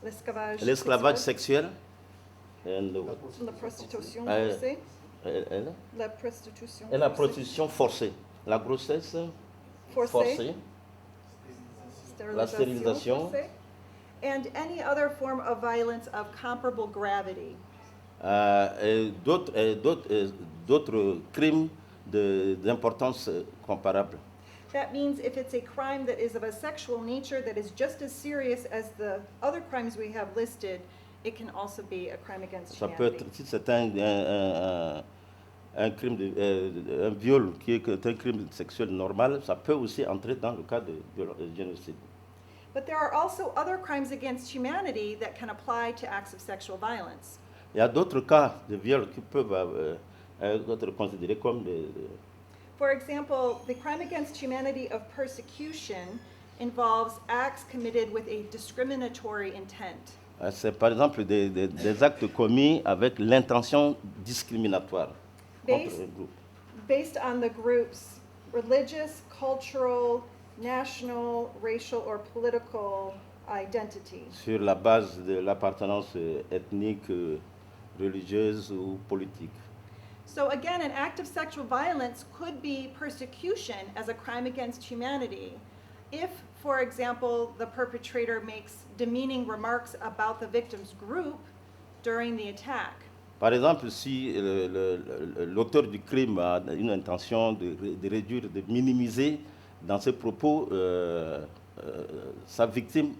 l'esclavage sexuel, la prostitution forcée, la prostitution et la prostitution forcée, la grossesse forcée, la stérilisation, forcée, and any other form of violence of comparable gravity. Et d'autres crimes d'importance comparable. That means if it's a crime that is of a sexual nature that is just as serious as the other crimes we have listed, it can also be a crime against Ça peut humanity. être, si c'est un crime un viol qui est un crime sexuel normal, ça peut aussi entrer dans le cas de génocide. But there are also other crimes against humanity that can apply to acts of sexual violence. Il y a d'autres cas de viol qui peuvent être considérés comme For example, the crime against humanity of persecution involves acts committed with a discriminatory intent. C'est par exemple des actes commis avec l'intention discriminatoire contre un groupe. Based on the group's religious, cultural, national, racial, or political identity. Sur la base de l'appartenance ethnique, religieuse ou politique. So again, an act of sexual violence could be persecution as a crime against humanity if, for example, the perpetrator makes demeaning remarks about the victim's group during the attack. Par exemple, si l'auteur du crime a une intention de réduire, de minimiser dans ses propos sa victime,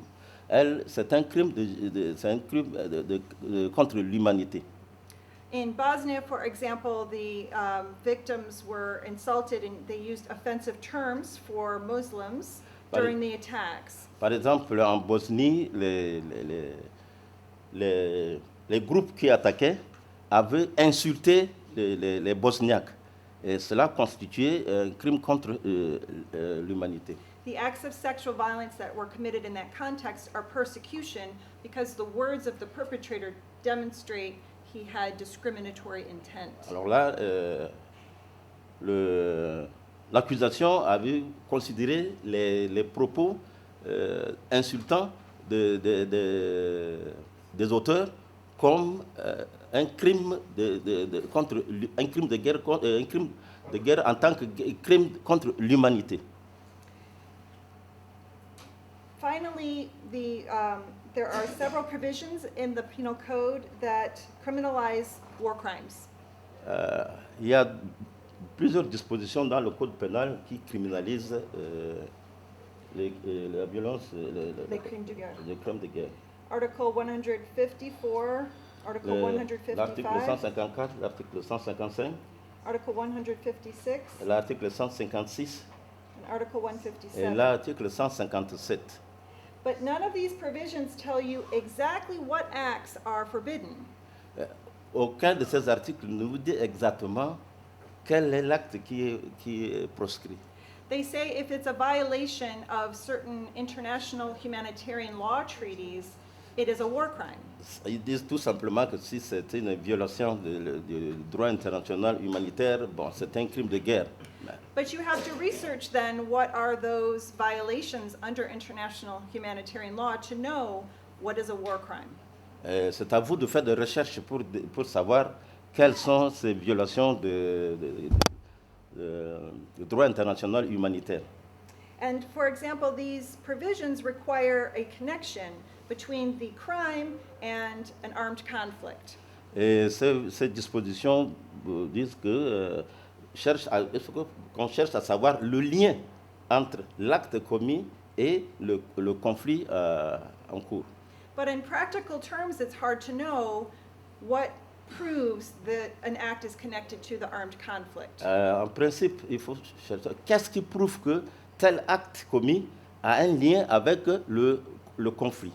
c'est un crime, contre l'humanité. In Bosnia, for example, the victims were insulted and they used offensive terms for Muslims during the attacks. Par exemple, en Bosnie, les groupes qui attaquaient avaient insulté les Bosniaques. Et cela constituait un crime contre l'humanité. The acts of sexual violence that were committed in that context are persecution because the words of the perpetrator demonstrate he had discriminatory intent. Alors là, l'accusation avait considéré les propos insultants des auteurs comme un crime un crime de guerre en tant que crime contre l'humanité. Finally, there are several provisions in the penal code that criminalize war crimes. Il y a plusieurs dispositions dans le code pénal qui criminalisent la violence, Les crimes de guerre. les crimes de guerre. Article 154, Article 155, L'article 154, l'article 155, Article 156, l'article 156 and Article et 157. l'article 157. But none of these provisions tell you exactly what acts are forbidden. Aucun de ces articles ne vous dit exactement quel est l'acte qui est proscrit. They say if it's a violation of certain international humanitarian law treaties, it is a war crime. Ils disent tout simplement que si c'est une violation du droit international humanitaire, bon, c'est un crime de guerre. But you have to research then what are those violations under international humanitarian law to know what is a war crime. C'est à vous de faire des recherches pour savoir quelles sont ces violations du droit international humanitaire. And for example, these provisions require a connection between the crime and an armed conflict. Et ces dispositions disent que il faut qu'on cherche à savoir le lien entre l'acte commis et le conflit en cours. But in practical terms, it's hard to know what proves that an act is connected to the armed conflict. En principe, il faut chercher qu'est-ce qui prouve que tel acte commis a un lien avec le conflit.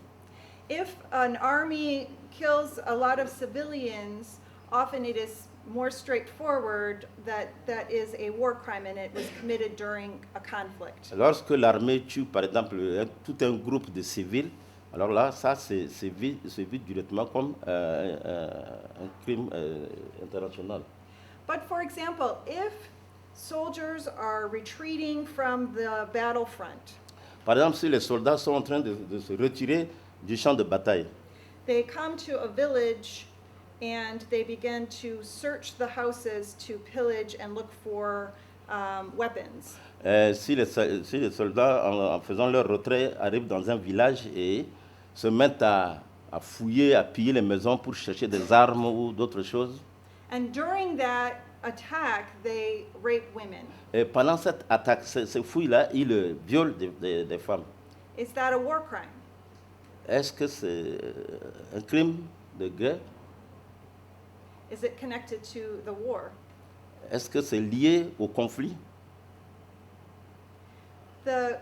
If an army kills a lot of civilians, often it is more straightforward that that is a war crime and it was committed during a conflict. Lorsque l'armée tue, par exemple, tout un groupe de civils, alors là, ça, c'est vu directement comme un crime international. But for example, if soldiers are retreating from the battlefront, Par exemple, si les soldats sont en train de se retirer du champ de bataille, they come to a village and they begin to search the houses to pillage and look for weapons. si les soldats, en faisant leur retrait, arrivent dans un village et se mettent à fouiller, à piller les maisons pour chercher des armes ou d'autres choses, And during that attack, they rape women. et pendant cette attaque, ces fouilles-là, ils violent des femmes. Is that a war crime? Est-ce que c'est un crime de guerre? Is it connected to the war? Est-ce que c'est lié au conflit? The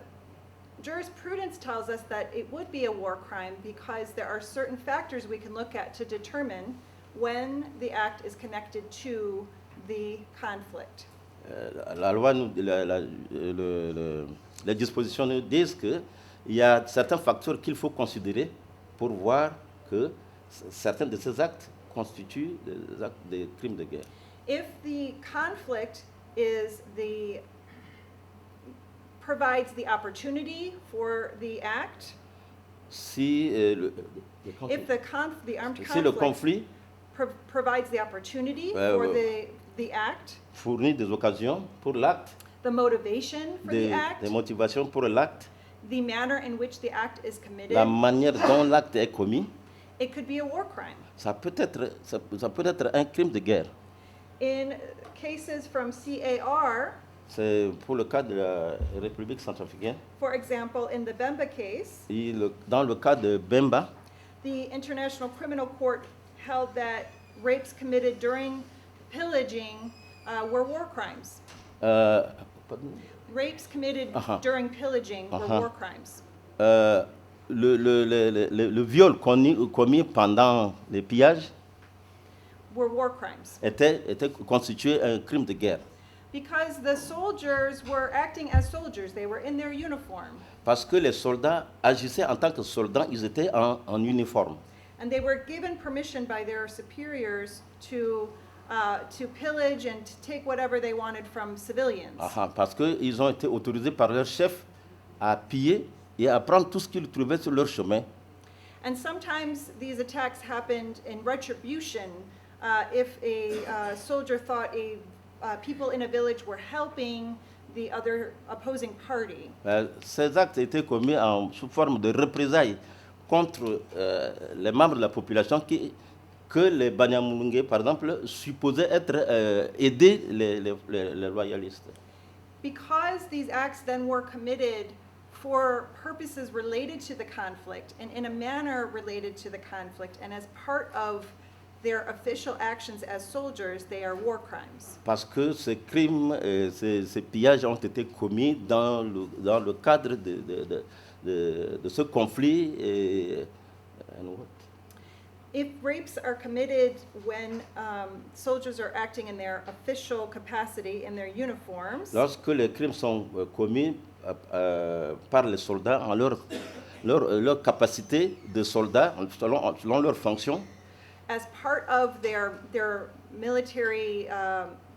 jurisprudence tells us that it would be a war crime because there are certain factors we can look at to determine when the act is connected to the conflict. La loi, les dispositions nous disent qu'il y a certains facteurs qu'il faut considérer pour voir que certains de ces actes constituent des crimes de guerre. If the conflict is the provides the opportunity for the act, Si, if the armed si le conflict conflit provides the opportunity Ouais, for ouais. the act, fournit des occasions pour l'acte, the motivation for the act, des motivations pour l'acte, the manner in which the act is committed, la manière dont l'acte est commis, it could be a war crime. ça peut être un crime de guerre. In cases from CAR, C'est pour le cas de la République centrafricaine. for example, in the Bemba case, Dans le cas de Bemba, the International Criminal Court held that rapes committed during pillaging were war crimes. pardon, Rapes committed during pillaging were war crimes. le viol commis pendant les pillages Were war crimes. était constitué un crime de guerre. Because the soldiers were acting as soldiers, they were in their uniform. Parce que les soldats agissaient en tant que soldats, ils étaient en uniforme. And they were given permission by their superiors to pillage and to take whatever they wanted from civilians. Parce qu'ils ont été autorisés par leur chef à piller et à prendre tout ce qu'ils trouvaient sur leur chemin. And sometimes these attacks happened in retribution if a soldier thought people in a village were helping the other opposing party. Ces actes étaient commis sous forme de représailles contre les membres de la population que les Banyamulenge, par exemple, supposaient aider les loyalistes. Because these acts then were committed for purposes related to the conflict and in a manner related to the conflict and as part of their official actions as soldiers, they are war crimes. Parce que ces crimes, ces pillages ont été commis dans le cadre de ce conflit. If rapes are committed when soldiers are acting in their official capacity, in their uniforms, Lorsque les crimes sont commis par les soldats en leur capacité de soldats, selon leur fonction, as part of their military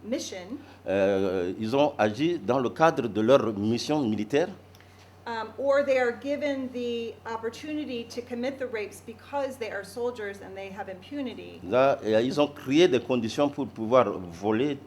mission, ils ont agi dans le cadre de leur mission militaire, or they are given the opportunity to commit the rapes because they are soldiers and they have impunity. là, ils ont créé des conditions pour pouvoir voler,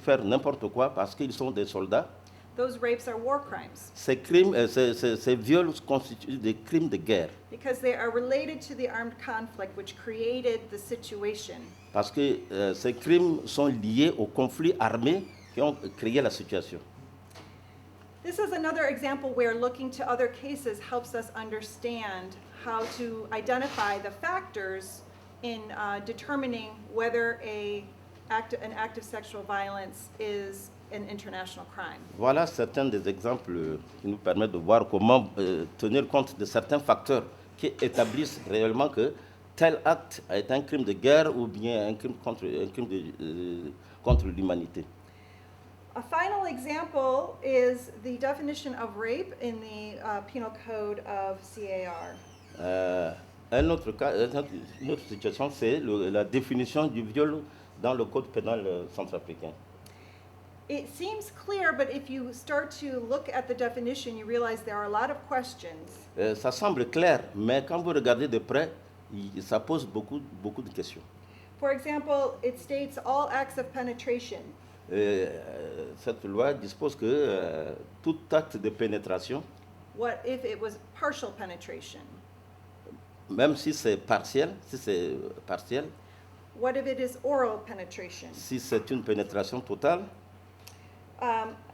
faire n'importe quoi parce qu'ils sont des soldats. Those rapes are war crimes Ces crimes, ces viols constituent des crimes de guerre because they are related to the armed conflict which created the situation. parce que ces crimes sont liés aux conflits armés qui ont créé la situation. This is another example where looking to other cases helps us understand how to identify the factors in determining whether an act of sexual violence is an international crime. Voilà certains des exemples qui nous permettent de voir comment tenir compte de certains facteurs qui établissent réellement que tel acte est un crime de guerre ou bien un crime contre l'humanité. A final example is the definition of rape in the Penal Code of CAR. Une autre situation, c'est la définition du viol dans le code pénal centrafricain. It seems clear, but if you start to look at the definition, you realize there are a lot of questions. Ça semble clair, mais quand vous regardez de près, ça pose beaucoup de questions. For example, it states all acts of penetration. Cette loi dispose que tout acte de pénétration, What if it was partial penetration? même si c'est partiel, What if it is oral penetration? si c'est une pénétration totale,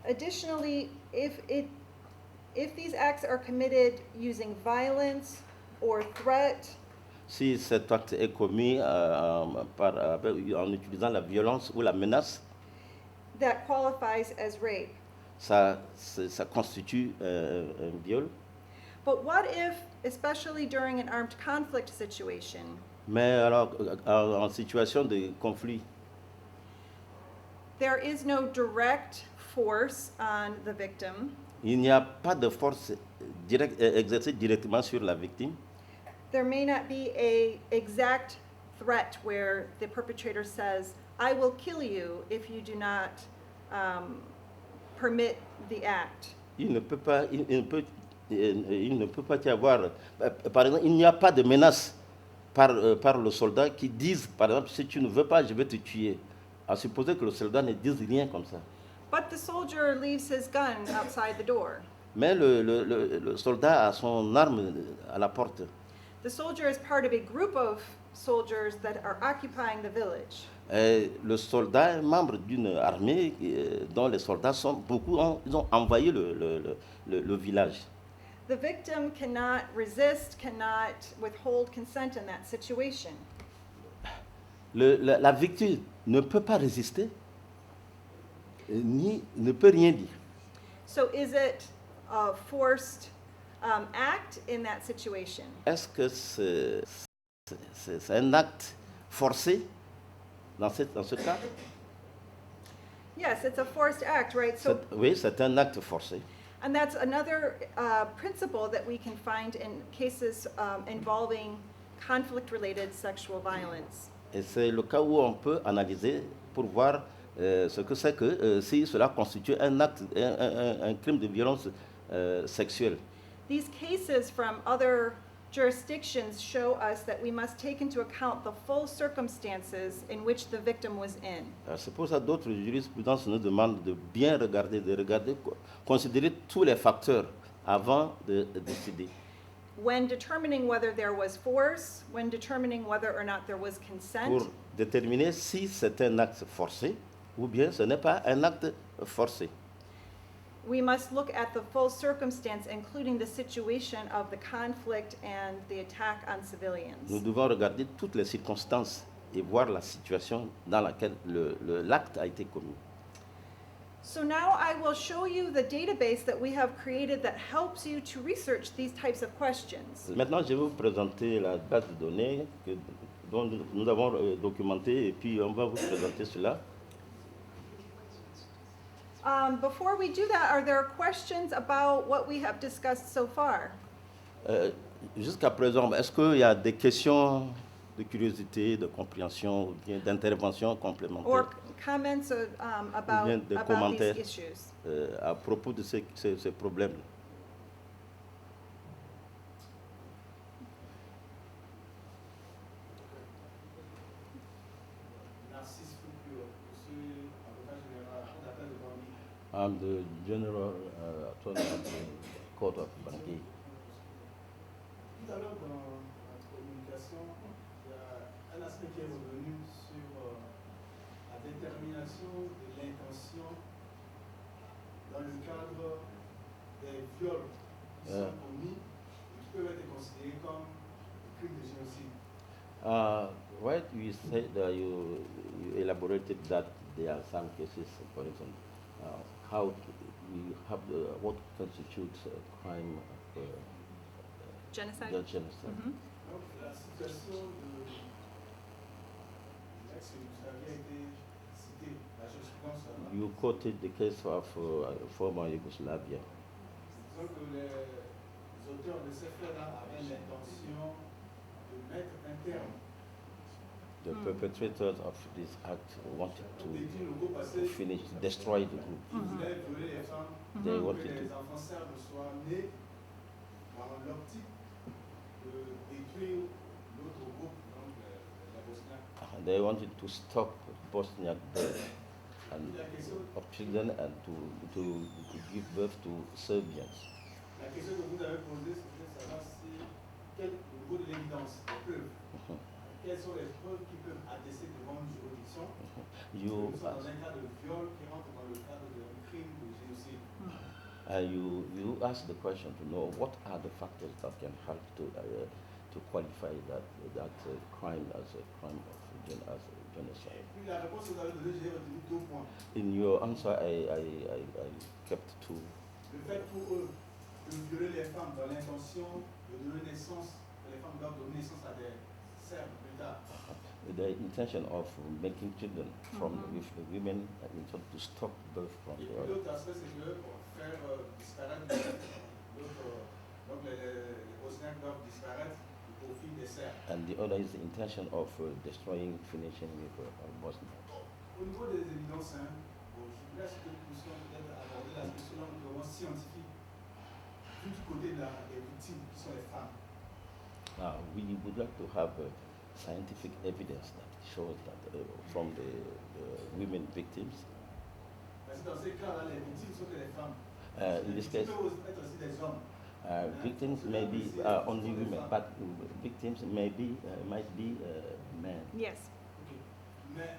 Additionally, if these acts are committed using violence or threat, si cet acte est commis en utilisant la violence ou la menace, that qualifies as rape. ça constitue un viol. But what if, especially during an armed conflict situation, Mais alors, en situation de conflit, there is no direct force on the victim, il n'y a pas de force exercée directement sur la victime. there may not be an exact threat where the perpetrator says, I will kill you if you do not permit the act. il ne peut pas y avoir, par exemple, il n'y a pas de menace par le soldat qui dise, par exemple, si tu ne veux pas, je vais te tuer. À supposer que le soldat ne dise rien comme ça. But the soldier leaves his gun outside the door. Mais le soldat a son arme à la porte. The soldier is part of a group of soldiers that are occupying the village. Et le soldat est membre d'une armée dont les soldats sont beaucoup, ils ont envahi le village. The victim cannot resist, cannot withhold consent in that situation. La victime ne peut pas résister, ni ne peut rien dire. So is it a forced act in that situation? Est-ce que c'est un acte forcé dans ce cas? Yes, it's a forced act, right? So, Oui, c'est un acte forcé. and that's another principle that we can find in cases involving conflict-related sexual violence. Et c'est le cas où on peut analyser pour voir ce que c'est que si cela constitue un acte, un crime de violence sexuelle. These cases from other jurisdictions show us that we must take into account the full circumstances in which the victim was in. C'est pour ça que d'autres jurisprudences nous demandent de bien regarder, considérer tous les facteurs avant de décider. When determining whether there was force, when determining whether or not there was consent, Pour déterminer si c'est un acte forcé ou bien ce n'est pas un acte forcé. we must look at the full circumstance, including the situation of the conflict and the attack on Nous civilians. devons regarder toutes les circonstances et voir la situation dans laquelle l'acte a été commis. So now I will show you the database that we have created that helps you to research these types of questions. Maintenant, je vais vous présenter la base de données dont nous avons documenté et puis on va vous présenter cela. Before we do that, are there questions about what we have discussed so far? Jusqu'à présent, est-ce qu'il y a des questions de curiosité, de compréhension ou bien d'intervention Or complémentaire comments ou bien des about commentaires these issues? à propos de ces problèmes? I'm the general attorney of the court of Bangui. Tout à l'heure, dans notre communication, il y a un aspect qui est revenu sur la détermination de l'intention dans le cadre des viols qui sont commis et qui peuvent être considérés comme des crimes de génocide. Right, you said you elaborated that there are some cases, for instance, how we have what constitutes a crime of Genocide? genocide. Mhm. Donc, la situation de l'ex-Yougoslavie a été citée, la jurisprudence. You quoted the case of former Yugoslavia. Disons que les auteurs de ces faits-là avaient l'intention de mettre un terme. The perpetrators of this act wanted Détruire le groupe parce que to finish, destroy the group. ils voulaient violer les femmes They pour que wanted les to. enfants serbes soient nés dans l'optique de détruire l'autre groupe, donc la Bosnie. They wanted to stop Bosniak birth and of children and to give birth to Serbians. La question que vous avez posée, c'était de savoir si, au niveau de l'évidence, des preuves, quelles sont les preuves qui peuvent attester devant une juridiction You, nous sommes dans un cas de viol qui rentre dans le cadre d'un crime de génocide. you asked the question to know what are the factors that can help to qualify that crime as a crime of genocide. Puis la réponse que vous avez donnée, j'ai retenu 2 points. In your answer, I kept two. Le fait pour eux de violer les femmes dans l'intention de donner naissance, que les femmes doivent donner naissance à des Serbes plus tard. The intention of making children from with the women in order to stop birth from Et the puis other. l'autre aspect, c'est que pour faire disparaître donc les Bosniaques doivent disparaître au profit des Serbes. And the other is the intention of destroying, finishing with Bosnia. Au niveau des évidences, hein, bon, je Là, est-ce que nous puissions peut-être aborder la question vraiment scientifique, vu du côté des victimes, qui sont les femmes? We would like to have scientific evidence that shows that from the women victims. Parce que dans ces cas-là, les victimes sont que les femmes. In this case, peuvent être aussi des hommes. victims may be only women, but victims might be men. Yes. Okay. Mais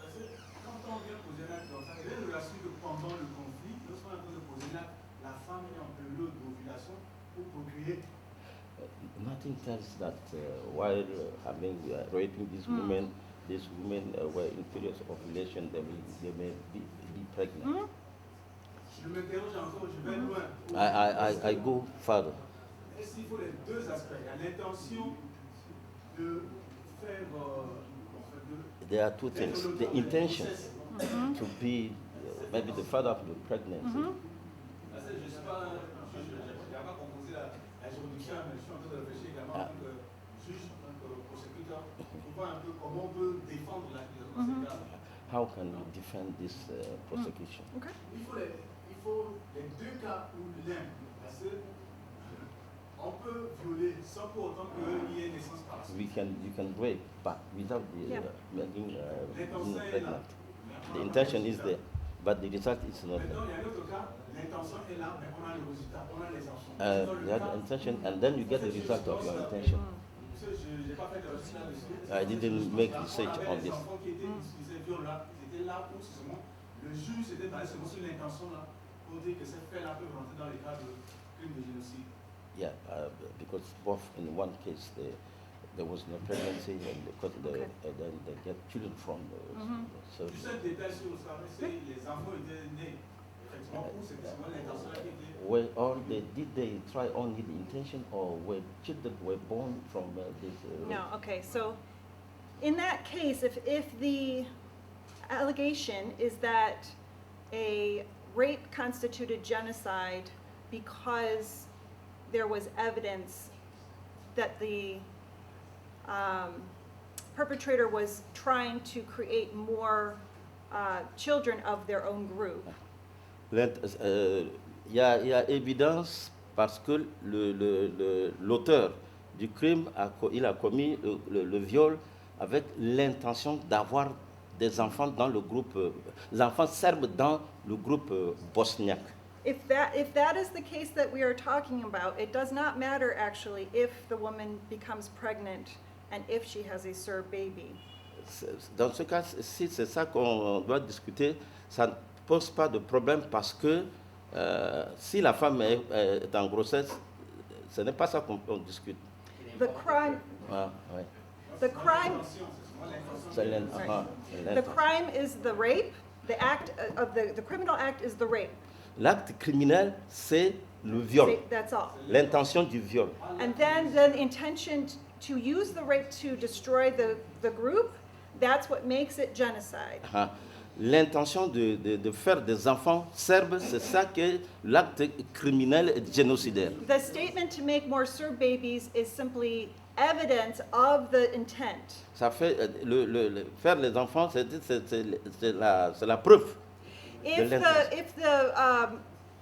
parce que quand on vient poser un acte comme ça, quelle est la relation que pendant le conflit, lorsqu'on est en train de poser un acte, la femme est en période d'ovulation pour procréer? Nothing tells that while raping these women were in periods of ovulation, they may be pregnant. Je m'interroge encore, je vais loin. I go further. Est-ce qu'il faut les deux aspects? Il y a l'intention de faire. There are two things. The intention to be maybe the father of the pregnancy. Parce que je ne suis pas composé la juridiction, mais je suis en train de réfléchir également en tant que juge, en tant que prosécuteur, pour voir un peu comment on peut défendre l'accusation dans ce cas. How can we defend this prosecution? Okay. Il faut les deux cas ou l'un, parce que on peut violer sans pour autant qu'il y ait naissance par la suite. You can rape, but without making L'intention est là. pregnant. The intention is there, but the result is not Maintenant, il y there. a un autre cas, l'intention est là, mais on a le résultat, on a les enfants. You have the intention, and then you get the result of your intention. Je n'ai pas fait de recherche là-dessus. I didn't make research on this. Les enfants qui étaient utilisés, viol-là, ils étaient là pour seulement, le juge s'était basé seulement sur l'intention là, pour dire que ces faits-là peuvent rentrer dans les cas de crime de génocide. Yeah, because both in one case there was no pregnancy, and then they get children from so. Juste un détail sur ça, c'est les enfants étaient nés. Effectivement, pour c'était seulement l'intention là qui était. Or did they try only the intention, or were children were born from this? No, okay, so in that case, if the allegation is that a rape constituted genocide because there was evidence that the perpetrator was trying to create more children of their own group. Il y a évidence parce que l'auteur du crime il a commis le viol avec l'intention d'avoir des enfants dans le groupe, des enfants serbes dans le groupe bosniaque. If that is the case that we are talking about, it does not matter actually if the woman becomes pregnant and if she has a Serb baby. Dans ce cas, si c'est ça qu'on doit discuter, ça ne pose pas de problème parce que si la femme est en grossesse, ce n'est pas ça qu'on discute. The crime, Ouais. the crime, C'est the crime is the rape. The act of the criminal act is the rape. L'acte criminel, c'est le viol, That's all. l'intention du viol. And then the intention to use the rape to destroy the group, that's what makes it genocide. L'intention de faire des enfants serbes, c'est ça que l'acte criminel génocidaire. The statement to make more Serb babies is simply evidence of the intent. Ça fait faire les enfants, c'est la preuve.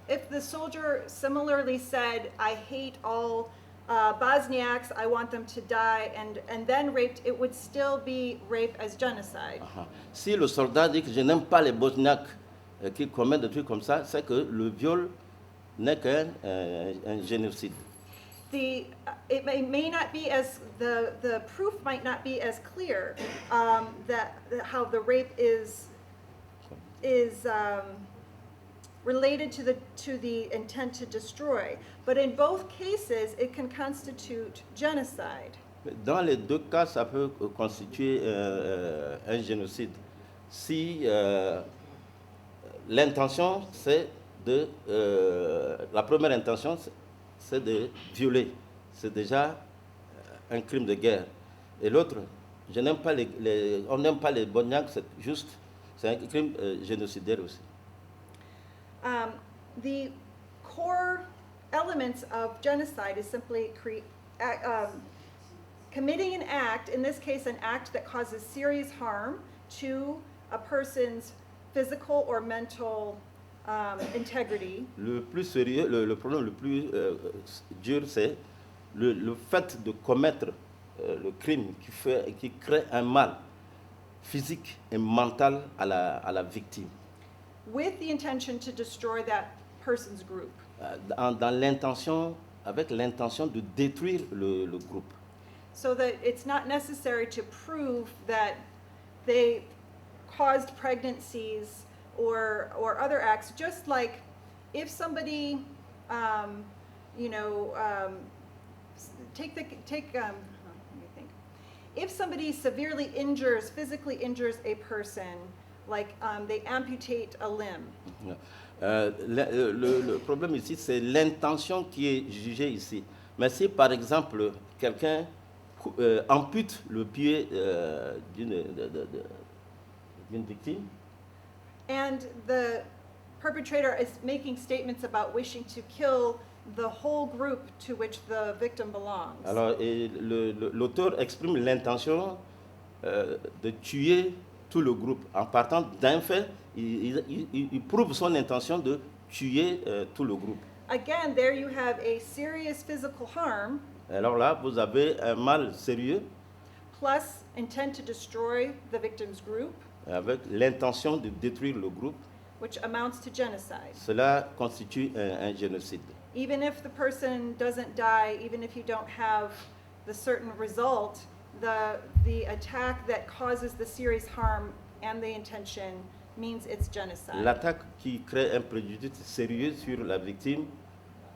If the soldier similarly said, "I hate all Bosniaks, I want them to die," and then raped, it would still be rape as genocide. Si le soldat dit que je n'aime pas les Bosniaques qui commettent des trucs comme ça, c'est que le viol n'est qu'un génocide. It may not be as the proof might not be as clear that how the rape is related to the intent to destroy, but in both cases it can constitute genocide. Dans les deux cas, ça peut constituer un génocide. Si l'intention, c'est la première intention, c'est de violer. C'est déjà un crime de guerre. Et l'autre, on n'aime pas les Bosniaques, c'est un crime génocidaire aussi. The core elements of genocide is simply committing an act, in this case an act that causes serious harm to a person's physical or mental integrity. Le plus sérieux, le problème le plus dur, c'est le fait de commettre le crime qui crée un mal physique et mental à la victime. With the intention to destroy that person's group. Avec l'intention de détruire le groupe. So that it's not necessary to prove that they caused pregnancies or other acts. Just like if somebody, let me think. If somebody severely physically injures a person, like they amputate a limb. Le problème ici, c'est l'intention qui est jugée ici. Mais si par exemple quelqu'un ampute le pied d'une victime, and the perpetrator is making statements about wishing to kill the whole group to which the victim belongs. Alors l'auteur exprime l'intention de tuer tout le groupe. En partant d'un fait, il prouve son intention de tuer tout le groupe. Again, there you have a serious physical harm. Alors là, vous avez un mal sérieux. Plus intent to destroy the victim's group. Avec l'intention de détruire le groupe. Which amounts to genocide. Cela constitue un génocide. Even if the person doesn't die, even if you don't have the certain result, the attack that causes the serious harm and the intention means it's genocide. L'attaque qui crée un préjudice sérieux sur la victime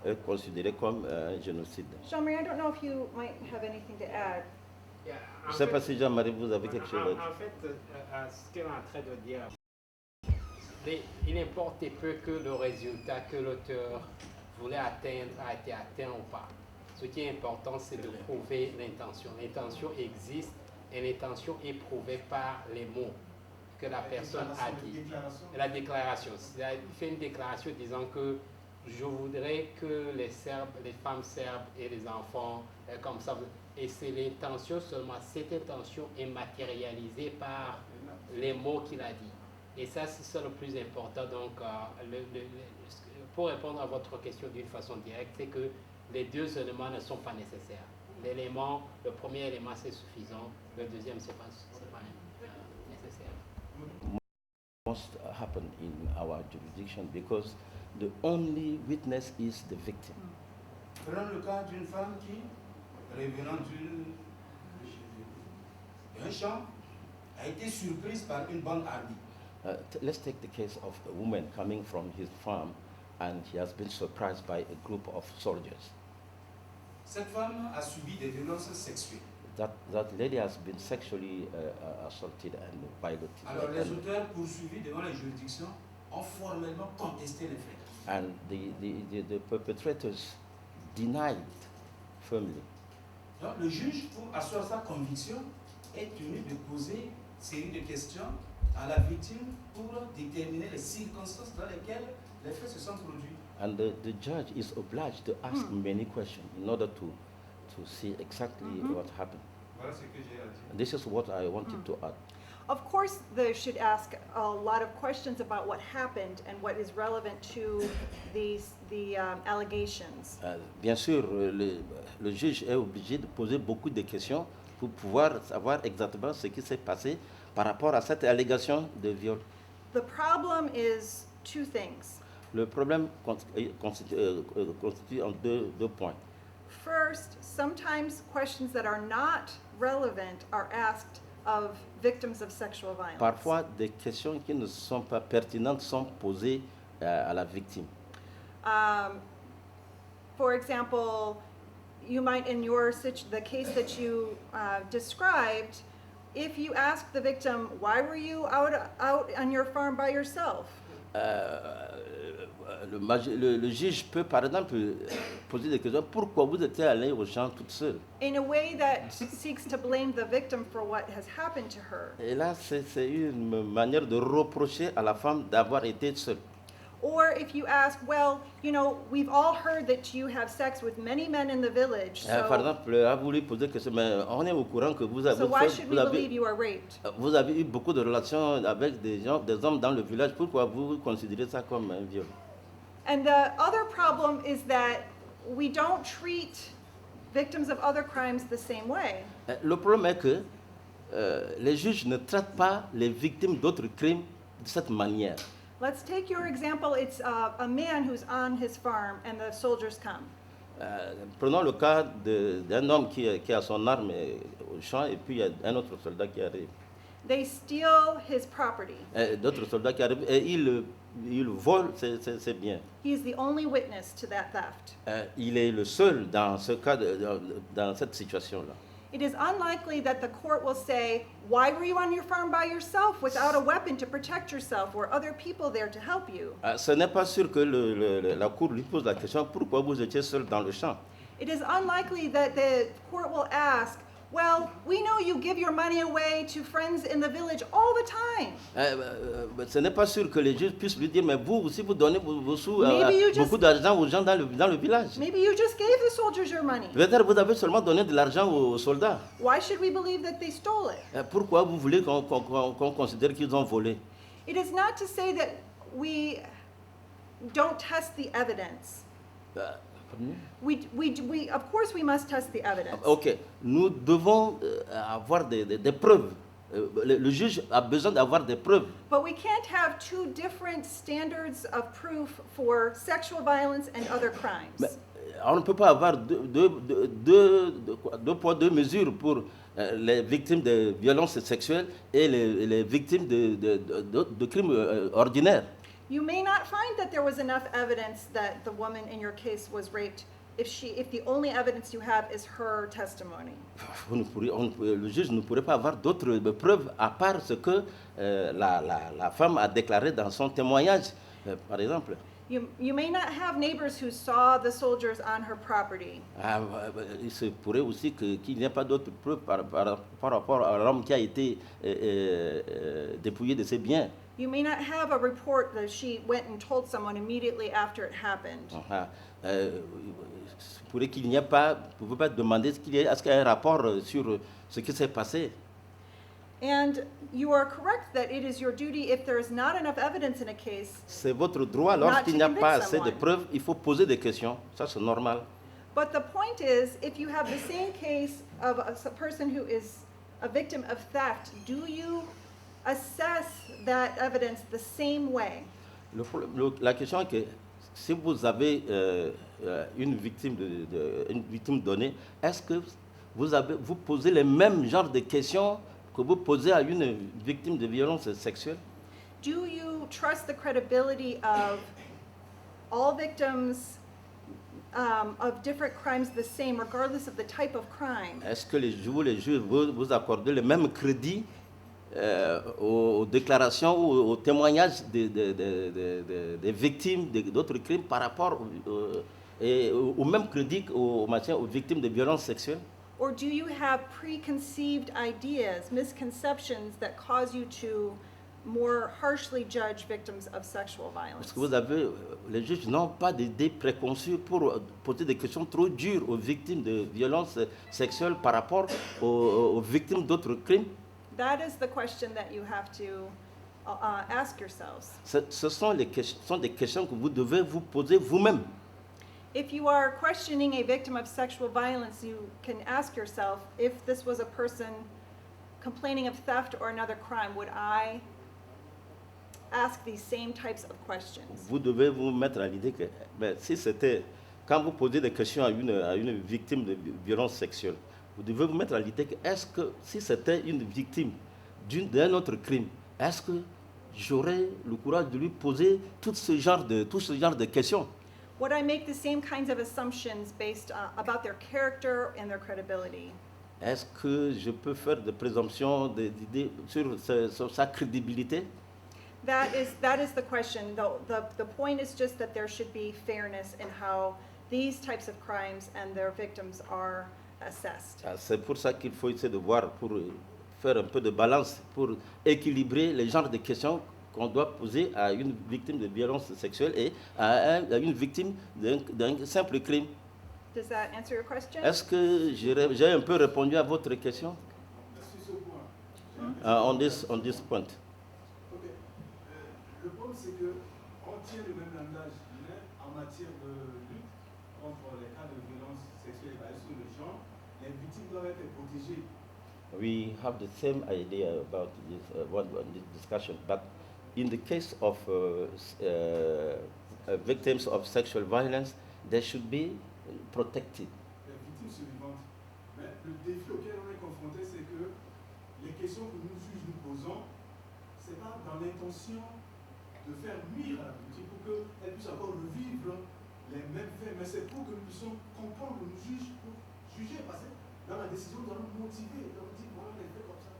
est considérée comme un génocide. Jean-Marie, I don't know if you might have anything to add. Je ne sais pas si Jean-Marie, vous avez quelque chose à dire. En fait, ce qu'elle est en train de dire, il importe peu que le résultat que l'auteur voulait atteindre a été atteint ou pas. Ce qui est important, c'est de prouver l'intention. L'intention existe et l'intention est prouvée par les mots que la personne a dit. La déclaration. Il fait une déclaration disant que je voudrais que les femmes serbes et les enfants, comme ça. Et c'est l'intention seulement. Cette intention est matérialisée par les mots qu'il a dit. Et ça, c'est ça le plus important. Donc, pour répondre à votre question d'une façon directe, c'est que les deux éléments ne sont pas nécessaires. Le premier élément, c'est suffisant. Le deuxième, c'est pas nécessaire. Must happen in our jurisdiction because the only witness is the victim. Prenons le cas d'une femme qui, revenant d'un champ, a été surprise par une bande armée. Let's take the case of a woman coming from his farm and he has been surprised by a group of soldiers. Cette femme a subi des violences sexuelles. That lady has been sexually assaulted and violated. Alors les auteurs poursuivis devant les juridictions ont formellement contesté les faits. And the perpetrators denied firmly. Donc le juge, pour asseoir sa conviction, est tenu de poser une série de questions à la victime pour déterminer les circonstances dans lesquelles les faits se sont produits. And the judge is obliged to ask many questions in order to see exactly what happened. Voilà ce que j'ai à dire. This is what I wanted to add. Of course, they should ask a lot of questions about what happened and what is relevant to the allegations. Bien sûr, le juge est obligé de poser beaucoup de questions pour pouvoir savoir exactement ce qui s'est passé par rapport à cette allégation de viol. The problem is two things. Le problème constitue en deux points. First, sometimes questions that are not relevant are asked of victims of sexual violence. Parfois, des questions qui ne sont pas pertinentes sont posées à la victime. For example, you might, in the case that you described, if you ask the victim, why were you out on your farm by yourself? Le juge peut, par exemple, poser des questions. Pourquoi vous étiez allé au champ toute seule? In a way that seeks to blame the victim for what has happened to her. Et là, c'est une manière de reprocher à la femme d'avoir été seule. Or if you ask, well, you know, we've all heard that you have sex with many men in the village, Par so, exemple, à vous lui poser question, mais on est au courant que vous avez, so why should we believe you are raped? vous avez eu beaucoup de relations avec des gens, des hommes dans le village. Pourquoi vous considérez ça comme un viol? And the other problem is that we don't treat victims of other crimes the same way. Le problème est que les juges ne traitent pas les victimes d'autres crimes de cette manière. Let's take your example. It's a man who's on his farm and the soldiers come. Prenons le cas d'un homme qui a son arme au champ et puis il y a un autre soldat qui arrive. They steal his property. D'autres soldats qui arrivent et ils volent ses biens. He is the only witness to that theft. Il est le seul dans ce cas, dans cette situation-là. It is unlikely that the court will say, why were you on your farm by yourself without a weapon to protect yourself? Were other people there to help you? Ce n'est pas sûr que la cour lui pose la question pourquoi vous étiez seul dans le champ. It is unlikely that the court will ask, well, we know you give your money away to friends in the village all the time. Ce n'est pas sûr que les juges puissent lui dire mais vous aussi vous donnez vos sous, Maybe you just- beaucoup d'argent aux gens dans le village. Maybe you just gave the soldiers your money. Peut-être vous avez seulement donné de l'argent aux soldats. Why should we believe that they stole it? Pourquoi vous voulez qu'on considère qu'ils ont volé? It is not to say that we don't test the evidence. Of course we must test the evidence. Ok, nous devons avoir des preuves. Le juge a besoin d'avoir des preuves. But we can't have two different standards of proof for sexual violence and other crimes. Mais on ne peut pas avoir deux poids, deux mesures pour les victimes de violences sexuelles et les victimes de crimes ordinaires. You may not find that there was enough evidence that the woman in your case was raped if the only evidence you have is her testimony. Le juge ne pourrait pas avoir d'autres preuves à part ce que la femme a déclaré dans son témoignage, par exemple. You may not have neighbors who saw the soldiers on her property. Il se pourrait aussi qu'il n'y ait pas d'autres preuves par rapport à l'homme qui a été dépouillé de ses biens. You may not have a report that she went and told someone immediately after it happened. Il pourrait qu'il n'y ait pas, vous ne pouvez pas demander est-ce qu'il y a un rapport sur ce qui s'est passé. And you are correct that it is your duty, if there is not enough evidence in a case. C'est votre droit, Not lorsqu'il to n'y a convict pas assez de someone. preuves, il faut poser des questions. Ça, c'est normal. But the point is, if you have the same case of a person who is a victim of theft, do you assess that evidence the same way? La question est que si vous avez une victime donnée, est-ce que vous posez les mêmes genres de questions que vous posez à une victime de violence sexuelle? Do you trust the credibility of all victims of different crimes the same, regardless of the type of crime? Est-ce que les juges vous accordez le même crédit aux déclarations ou aux témoignages des victimes d'autres crimes par rapport au même crédit aux victimes de violences sexuelles? Or do you have preconceived ideas, misconceptions that cause you to more harshly judge victims of sexual Parce violence? que les juges n'ont pas d'idées préconçues pour poser des questions trop dures aux victimes de violences sexuelles par rapport aux victimes d'autres crimes. That is the question that you have to ask yourselves. Ce sont des questions que vous devez vous poser vous-même. If you are questioning a victim of sexual violence, you can ask yourself, if this was a person complaining of theft or another crime, would I ask these same types of questions? Vous devez vous mettre à l'idée que si c'était, quand vous posez des questions à une victime de violence sexuelle, vous devez vous mettre à l'idée que est-ce que si c'était une victime d'un autre crime, est-ce que j'aurais le courage de lui poser tout ce genre de questions? Would I make the same kinds of assumptions based about their character and their credibility? Est-ce que je peux faire des présomptions d'idées sur sa crédibilité? That is the question. The point is just that there should be fairness in how these types of crimes and their victims are assessed. C'est pour ça qu'il faut essayer de voir, pour faire un peu de balance, pour équilibrer les genres de questions qu'on doit poser à une victime de violence sexuelle et à une victime d'un simple crime. Does that answer your question? Est-ce que j'ai un peu répondu à votre question? Sur ce point, On this point. ok. Le problème, c'est qu'on tient le même langage, mais en matière de lutte contre les cas de violence sexuelle basée sur le genre, les victimes doivent être protégées. We have the same idea about this, this discussion, but in the case of victims of sexual violence, they should be protected. Les victimes survivantes. Mais le défi auquel on est confronté, c'est que les questions que nous juges nous posons, ce n'est pas dans l'intention de faire nuire à la victime pour qu'elle puisse encore revivre les mêmes faits, mais c'est pour que nous puissions comprendre nos juges pour juger. Parce que dans la décision, nous allons motiver, nous allons dire voilà les faits comme ça.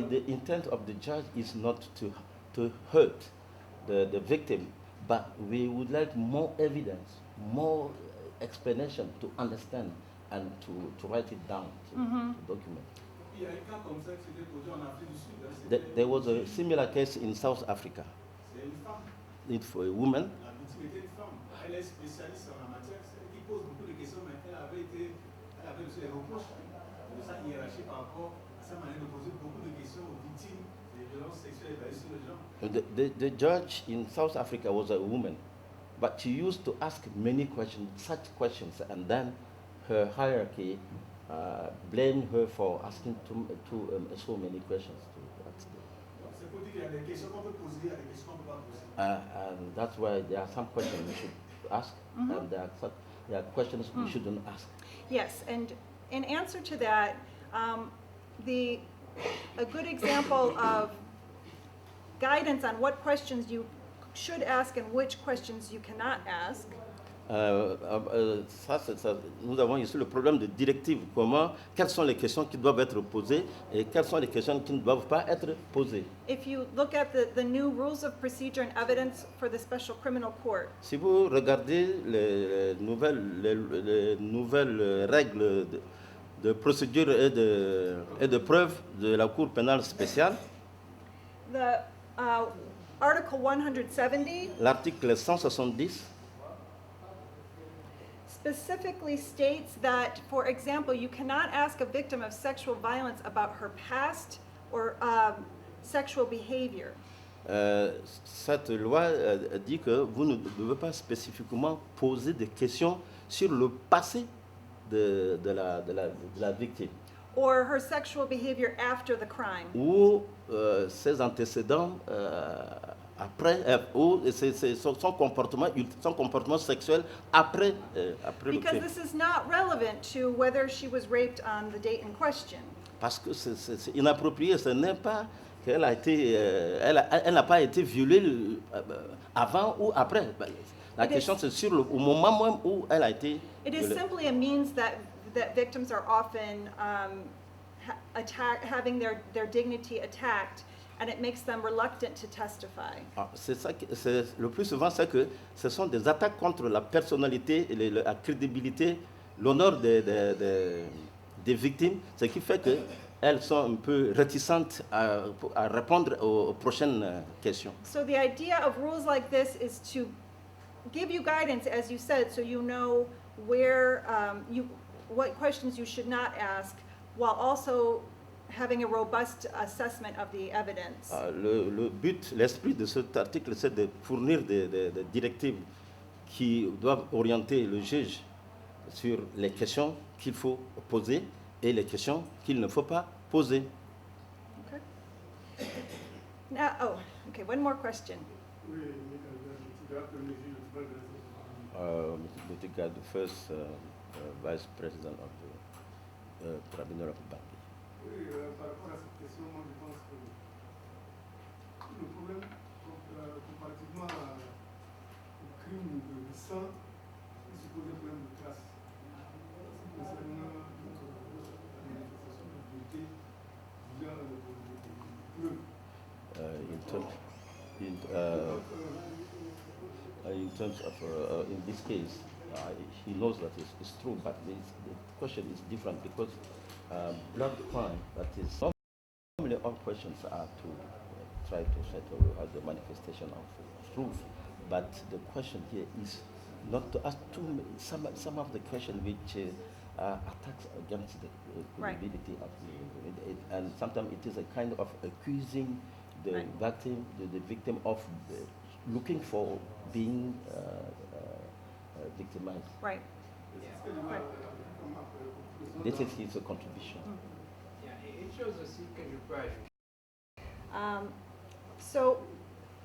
The intent of the judge is not to hurt the victim, but we would like more evidence, more explanation to understand and to write it down, to document. Il y a un cas comme ça qui s'était posé en Afrique du Sud. There was a similar case in South Africa. C'est une femme. It's for a woman. La victime était une femme. Elle est spécialiste en la matière. C'est elle qui pose beaucoup de questions, mais elle avait reçu des reproches de sa hiérarchie par rapport à sa manière de poser beaucoup de questions aux victimes des violences sexuelles basées sur le genre. The judge in South Africa was a woman, but she used to ask many questions, such questions, and then her hierarchy blamed her for asking so many questions. C'est pour dire qu'il y a des questions qu'on peut poser, il y a des questions qu'on ne peut pas poser. And that's why there are some questions we should ask, and there are questions we shouldn't ask. Yes, and in answer to that, a good example of guidance on what questions you should ask and which questions you cannot ask. Nous avons ici le problème de directive. Quelles sont les questions qui doivent être posées et quelles sont les questions qui ne doivent pas être posées. If you look at the new rules of procedure and evidence for the Special Criminal Court, Si vous regardez les nouvelles règles de procédure et de preuve de la Cour pénale spéciale, the Article 170 l'article 170 specifically states that, for example, you cannot ask a victim of sexual violence about her past or sexual behavior. Cette loi dit que vous ne devez pas spécifiquement poser des questions sur le passé de la victime Or her sexual behavior after the crime. ou ses antécédents après, ou son comportement sexuel après le Because crime. this is not relevant to whether she was raped on the date in question. Parce que c'est inapproprié, ce n'est pas qu'elle a été, elle n'a pas été violée avant ou après. La question c'est sur au moment même où elle a été It is violée. simply a means that victims are often having their dignity attacked, and it makes them reluctant to testify. C'est le plus souvent, c'est que ce sont des attaques contre la personnalité, et la crédibilité, l'honneur des victimes, ce qui fait qu'elles sont un peu réticentes à répondre aux prochaines questions. So the idea of rules like this is to give you guidance, as you said, so you know where what questions you should not ask, while also having a robust assessment of the evidence. Le but, l'esprit de cet article, c'est de fournir des directives qui doivent orienter le juge sur les questions qu'il faut poser et les questions qu'il ne faut pas poser. Okay. Now, one more question. Oui, le The first vice president of the tribunal of Bangui. Oui, par rapport à cette question, moi je pense que le problème, comparativement au crime de sang, il se pose un problème de classe. Concernant la manifestation de vérité via le preuve. In terms of, in this case, he knows that it's true, but the question is different because blood crime, that is, normally all questions are to try to settle as the manifestation of truth. But the question here is not to ask some of the questions which are attacks against the credibility of and sometimes it is a kind of accusing the victim of looking for being victimized. Right. Right. This is his contribution. Yeah, et chose aussi que je peux ajouter. So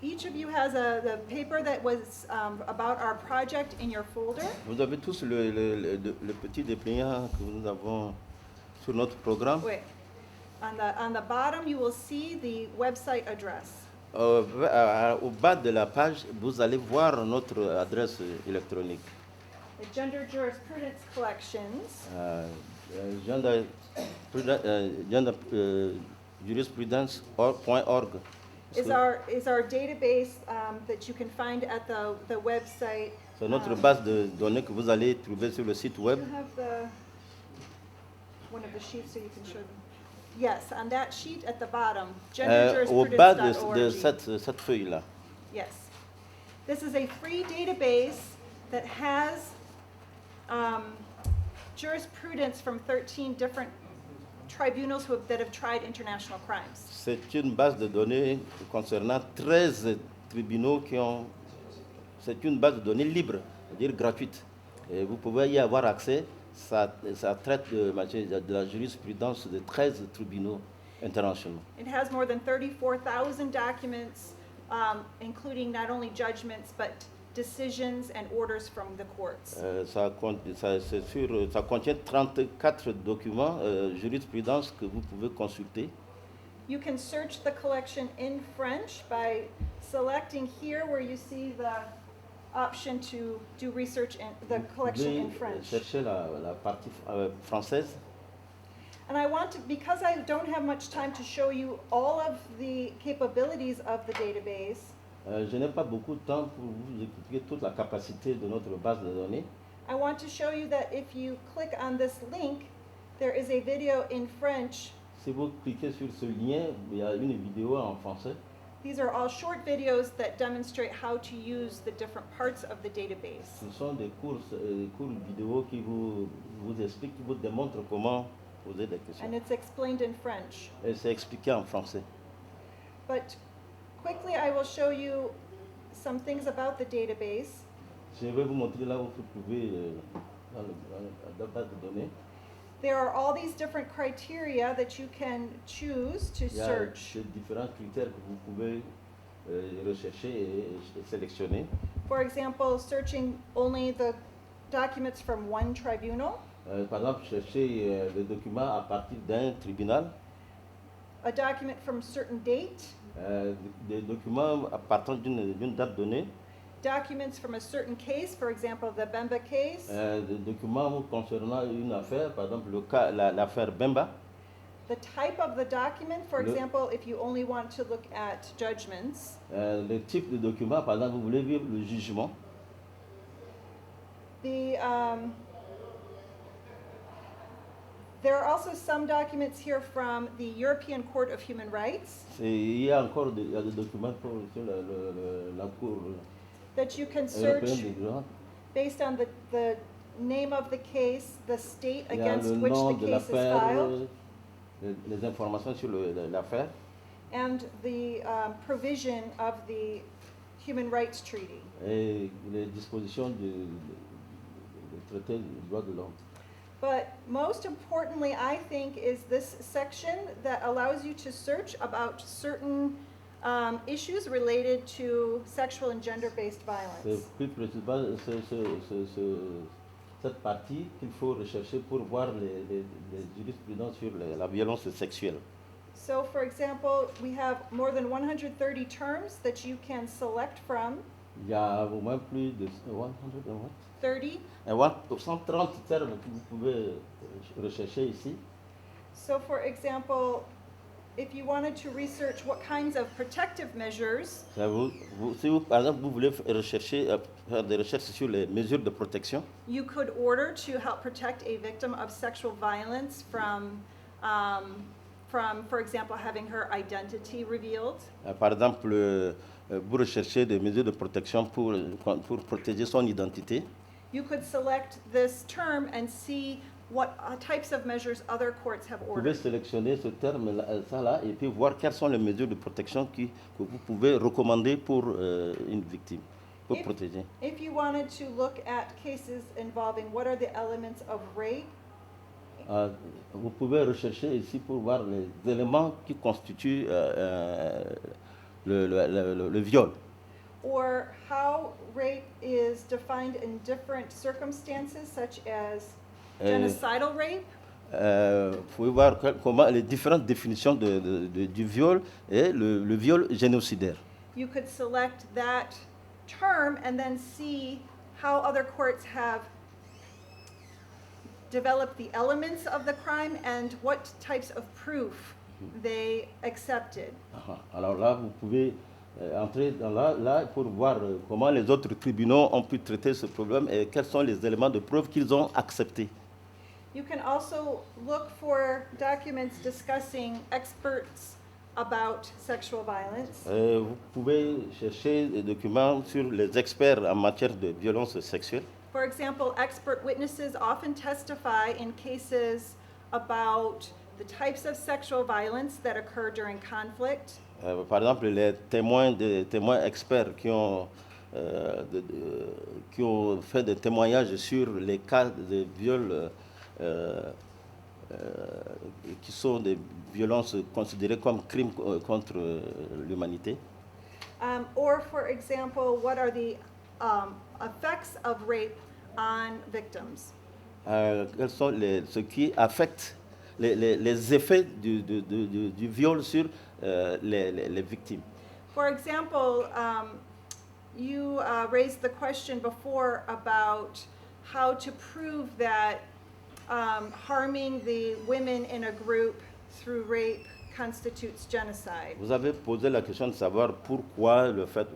each of you has the paper that was about our project in your folder. Vous avez tous le petit dépliant que nous avons sur notre programme. Wait. On the bottom, you will see the website address. Au bas de la page, vous allez voir notre adresse électronique. The Gender Jurisprudence Collections jurisprudence.org is our database that you can find at the website. C'est notre base de données que vous allez trouver sur le site web. You have one of the sheets so you can show them. Yes, on that sheet at the bottom, Au bas de genderjurisprudence.org. cette feuille-là. Yes. This is a free database that has jurisprudence from 13 different tribunals that have tried international crimes. C'est une base de données concernant 13 tribunaux qui ont... C'est une base de données libre, c'est-à-dire gratuite. Et vous pouvez y avoir accès. Ça traite de la jurisprudence de 13 tribunaux internationaux. It has more than 34,000 documents, including not only judgments, but decisions and orders from the courts. Ça contient 34 documents, jurisprudence que vous pouvez consulter. You can search the collection in French by selecting here where you see the option to do research in the collection in French. Cherchez la partie française. And I want to, because I don't have much time to show you all of the capabilities of the database, Je n'ai pas beaucoup de temps pour vous expliquer toute la capacité de notre base de données. I want to show you that if you click on this link, there is a video in French. Si vous cliquez sur ce lien, il y a une vidéo en français. These are all short videos that demonstrate how to use the different parts of the database. Ce sont des cours vidéo qui vous expliquent, qui vous démontrent comment poser des questions. And it's explained in French. Et c'est expliqué en français. But quickly I will show you some things about the database. Je vais vous montrer là où vous pouvez dans la base de données. There are all these different criteria that you can choose to Il y a search. ces différents critères que vous pouvez rechercher et sélectionner. For example, searching only the documents from one tribunal, Par exemple, chercher les documents à partir d'un tribunal, a document from a certain date, des documents à partir d'une date donnée, documents from a certain case, for example, the Bemba case, des documents concernant une affaire, par exemple l'affaire Bemba, the type of the document, for Le- example, if you only want to look at judgments, le type de document, par exemple, vous voulez vivre le jugement. There are also some documents here from the European Court of Human Rights Il y a encore il y a des documents sur la Cour that you can search européenne des droits. based on the name of the case, the state Il y a against le which nom the de case is l'affaire, filed, les informations sur l'affaire and the provision of the Human Rights Treaty. et les dispositions du traité des droits de l'homme. But most importantly, I think, is this section that allows you to search about certain issues related to sexual and gender-based C'est violence. plus précisément cette partie qu'il faut rechercher pour voir les jurisprudences sur la violence sexuelle. So, for example, we have more than 130 terms that you can select from. Il y a au moins plus de 130 termes que vous pouvez rechercher ici. So, for example, if you wanted to research what kinds of protective measures, Si vous, par exemple, vous voulez faire des recherches sur les mesures de protection, you could order to help protect a victim of sexual violence from from, for example, having her identity revealed. Par exemple, vous recherchez des mesures de protection pour protéger son identité. You could select this term and see what types of measures other courts have Vous pouvez ordered. sélectionner ce terme, ça là, et puis voir quelles sont les mesures de protection que vous pouvez recommander pour une victime, pour protéger. If you wanted to look at cases involving what are the elements of rape, Vous pouvez rechercher ici pour voir les éléments qui constituent le viol. or how rape is defined in different circumstances, such as genocidal rape, Vous pouvez voir comment les différentes définitions du viol et le viol génocidaire. you could select that term and then see how other courts have developed the elements of the crime and what types of proof they accepted. Alors là, vous pouvez entrer dans là pour voir comment les autres tribunaux ont pu traiter ce problème et quels sont les éléments de preuve qu'ils ont acceptés. You can also look for documents discussing experts about sexual violence. Vous pouvez chercher des documents sur les experts en matière de violence sexuelle. For example, expert witnesses often testify in cases about the types of sexual violence that occur during conflict. Par exemple, les témoins experts qui ont fait des témoignages sur les cas de viols qui sont des violences considérées comme crimes contre l'humanité. Or, for example, what are the effects of rape on victims? Quels sont ce qui affecte les effets du viol sur les victimes. For example, you raised the question before about how to prove that harming the women in a group through rape constitutes genocide. Vous avez posé la question de savoir pourquoi le fait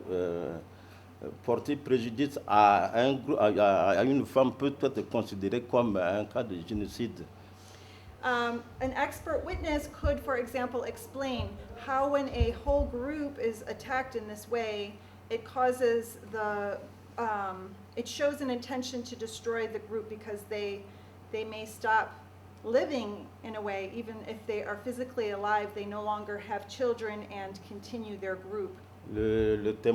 porter préjudice à une femme peut être considéré comme un cas de génocide. An expert witness could, for example, explain how when a whole group is attacked in this way, it causes it shows an intention to destroy the group because they may stop living in a way, even if they are physically alive, they no longer have children and continue their group. Le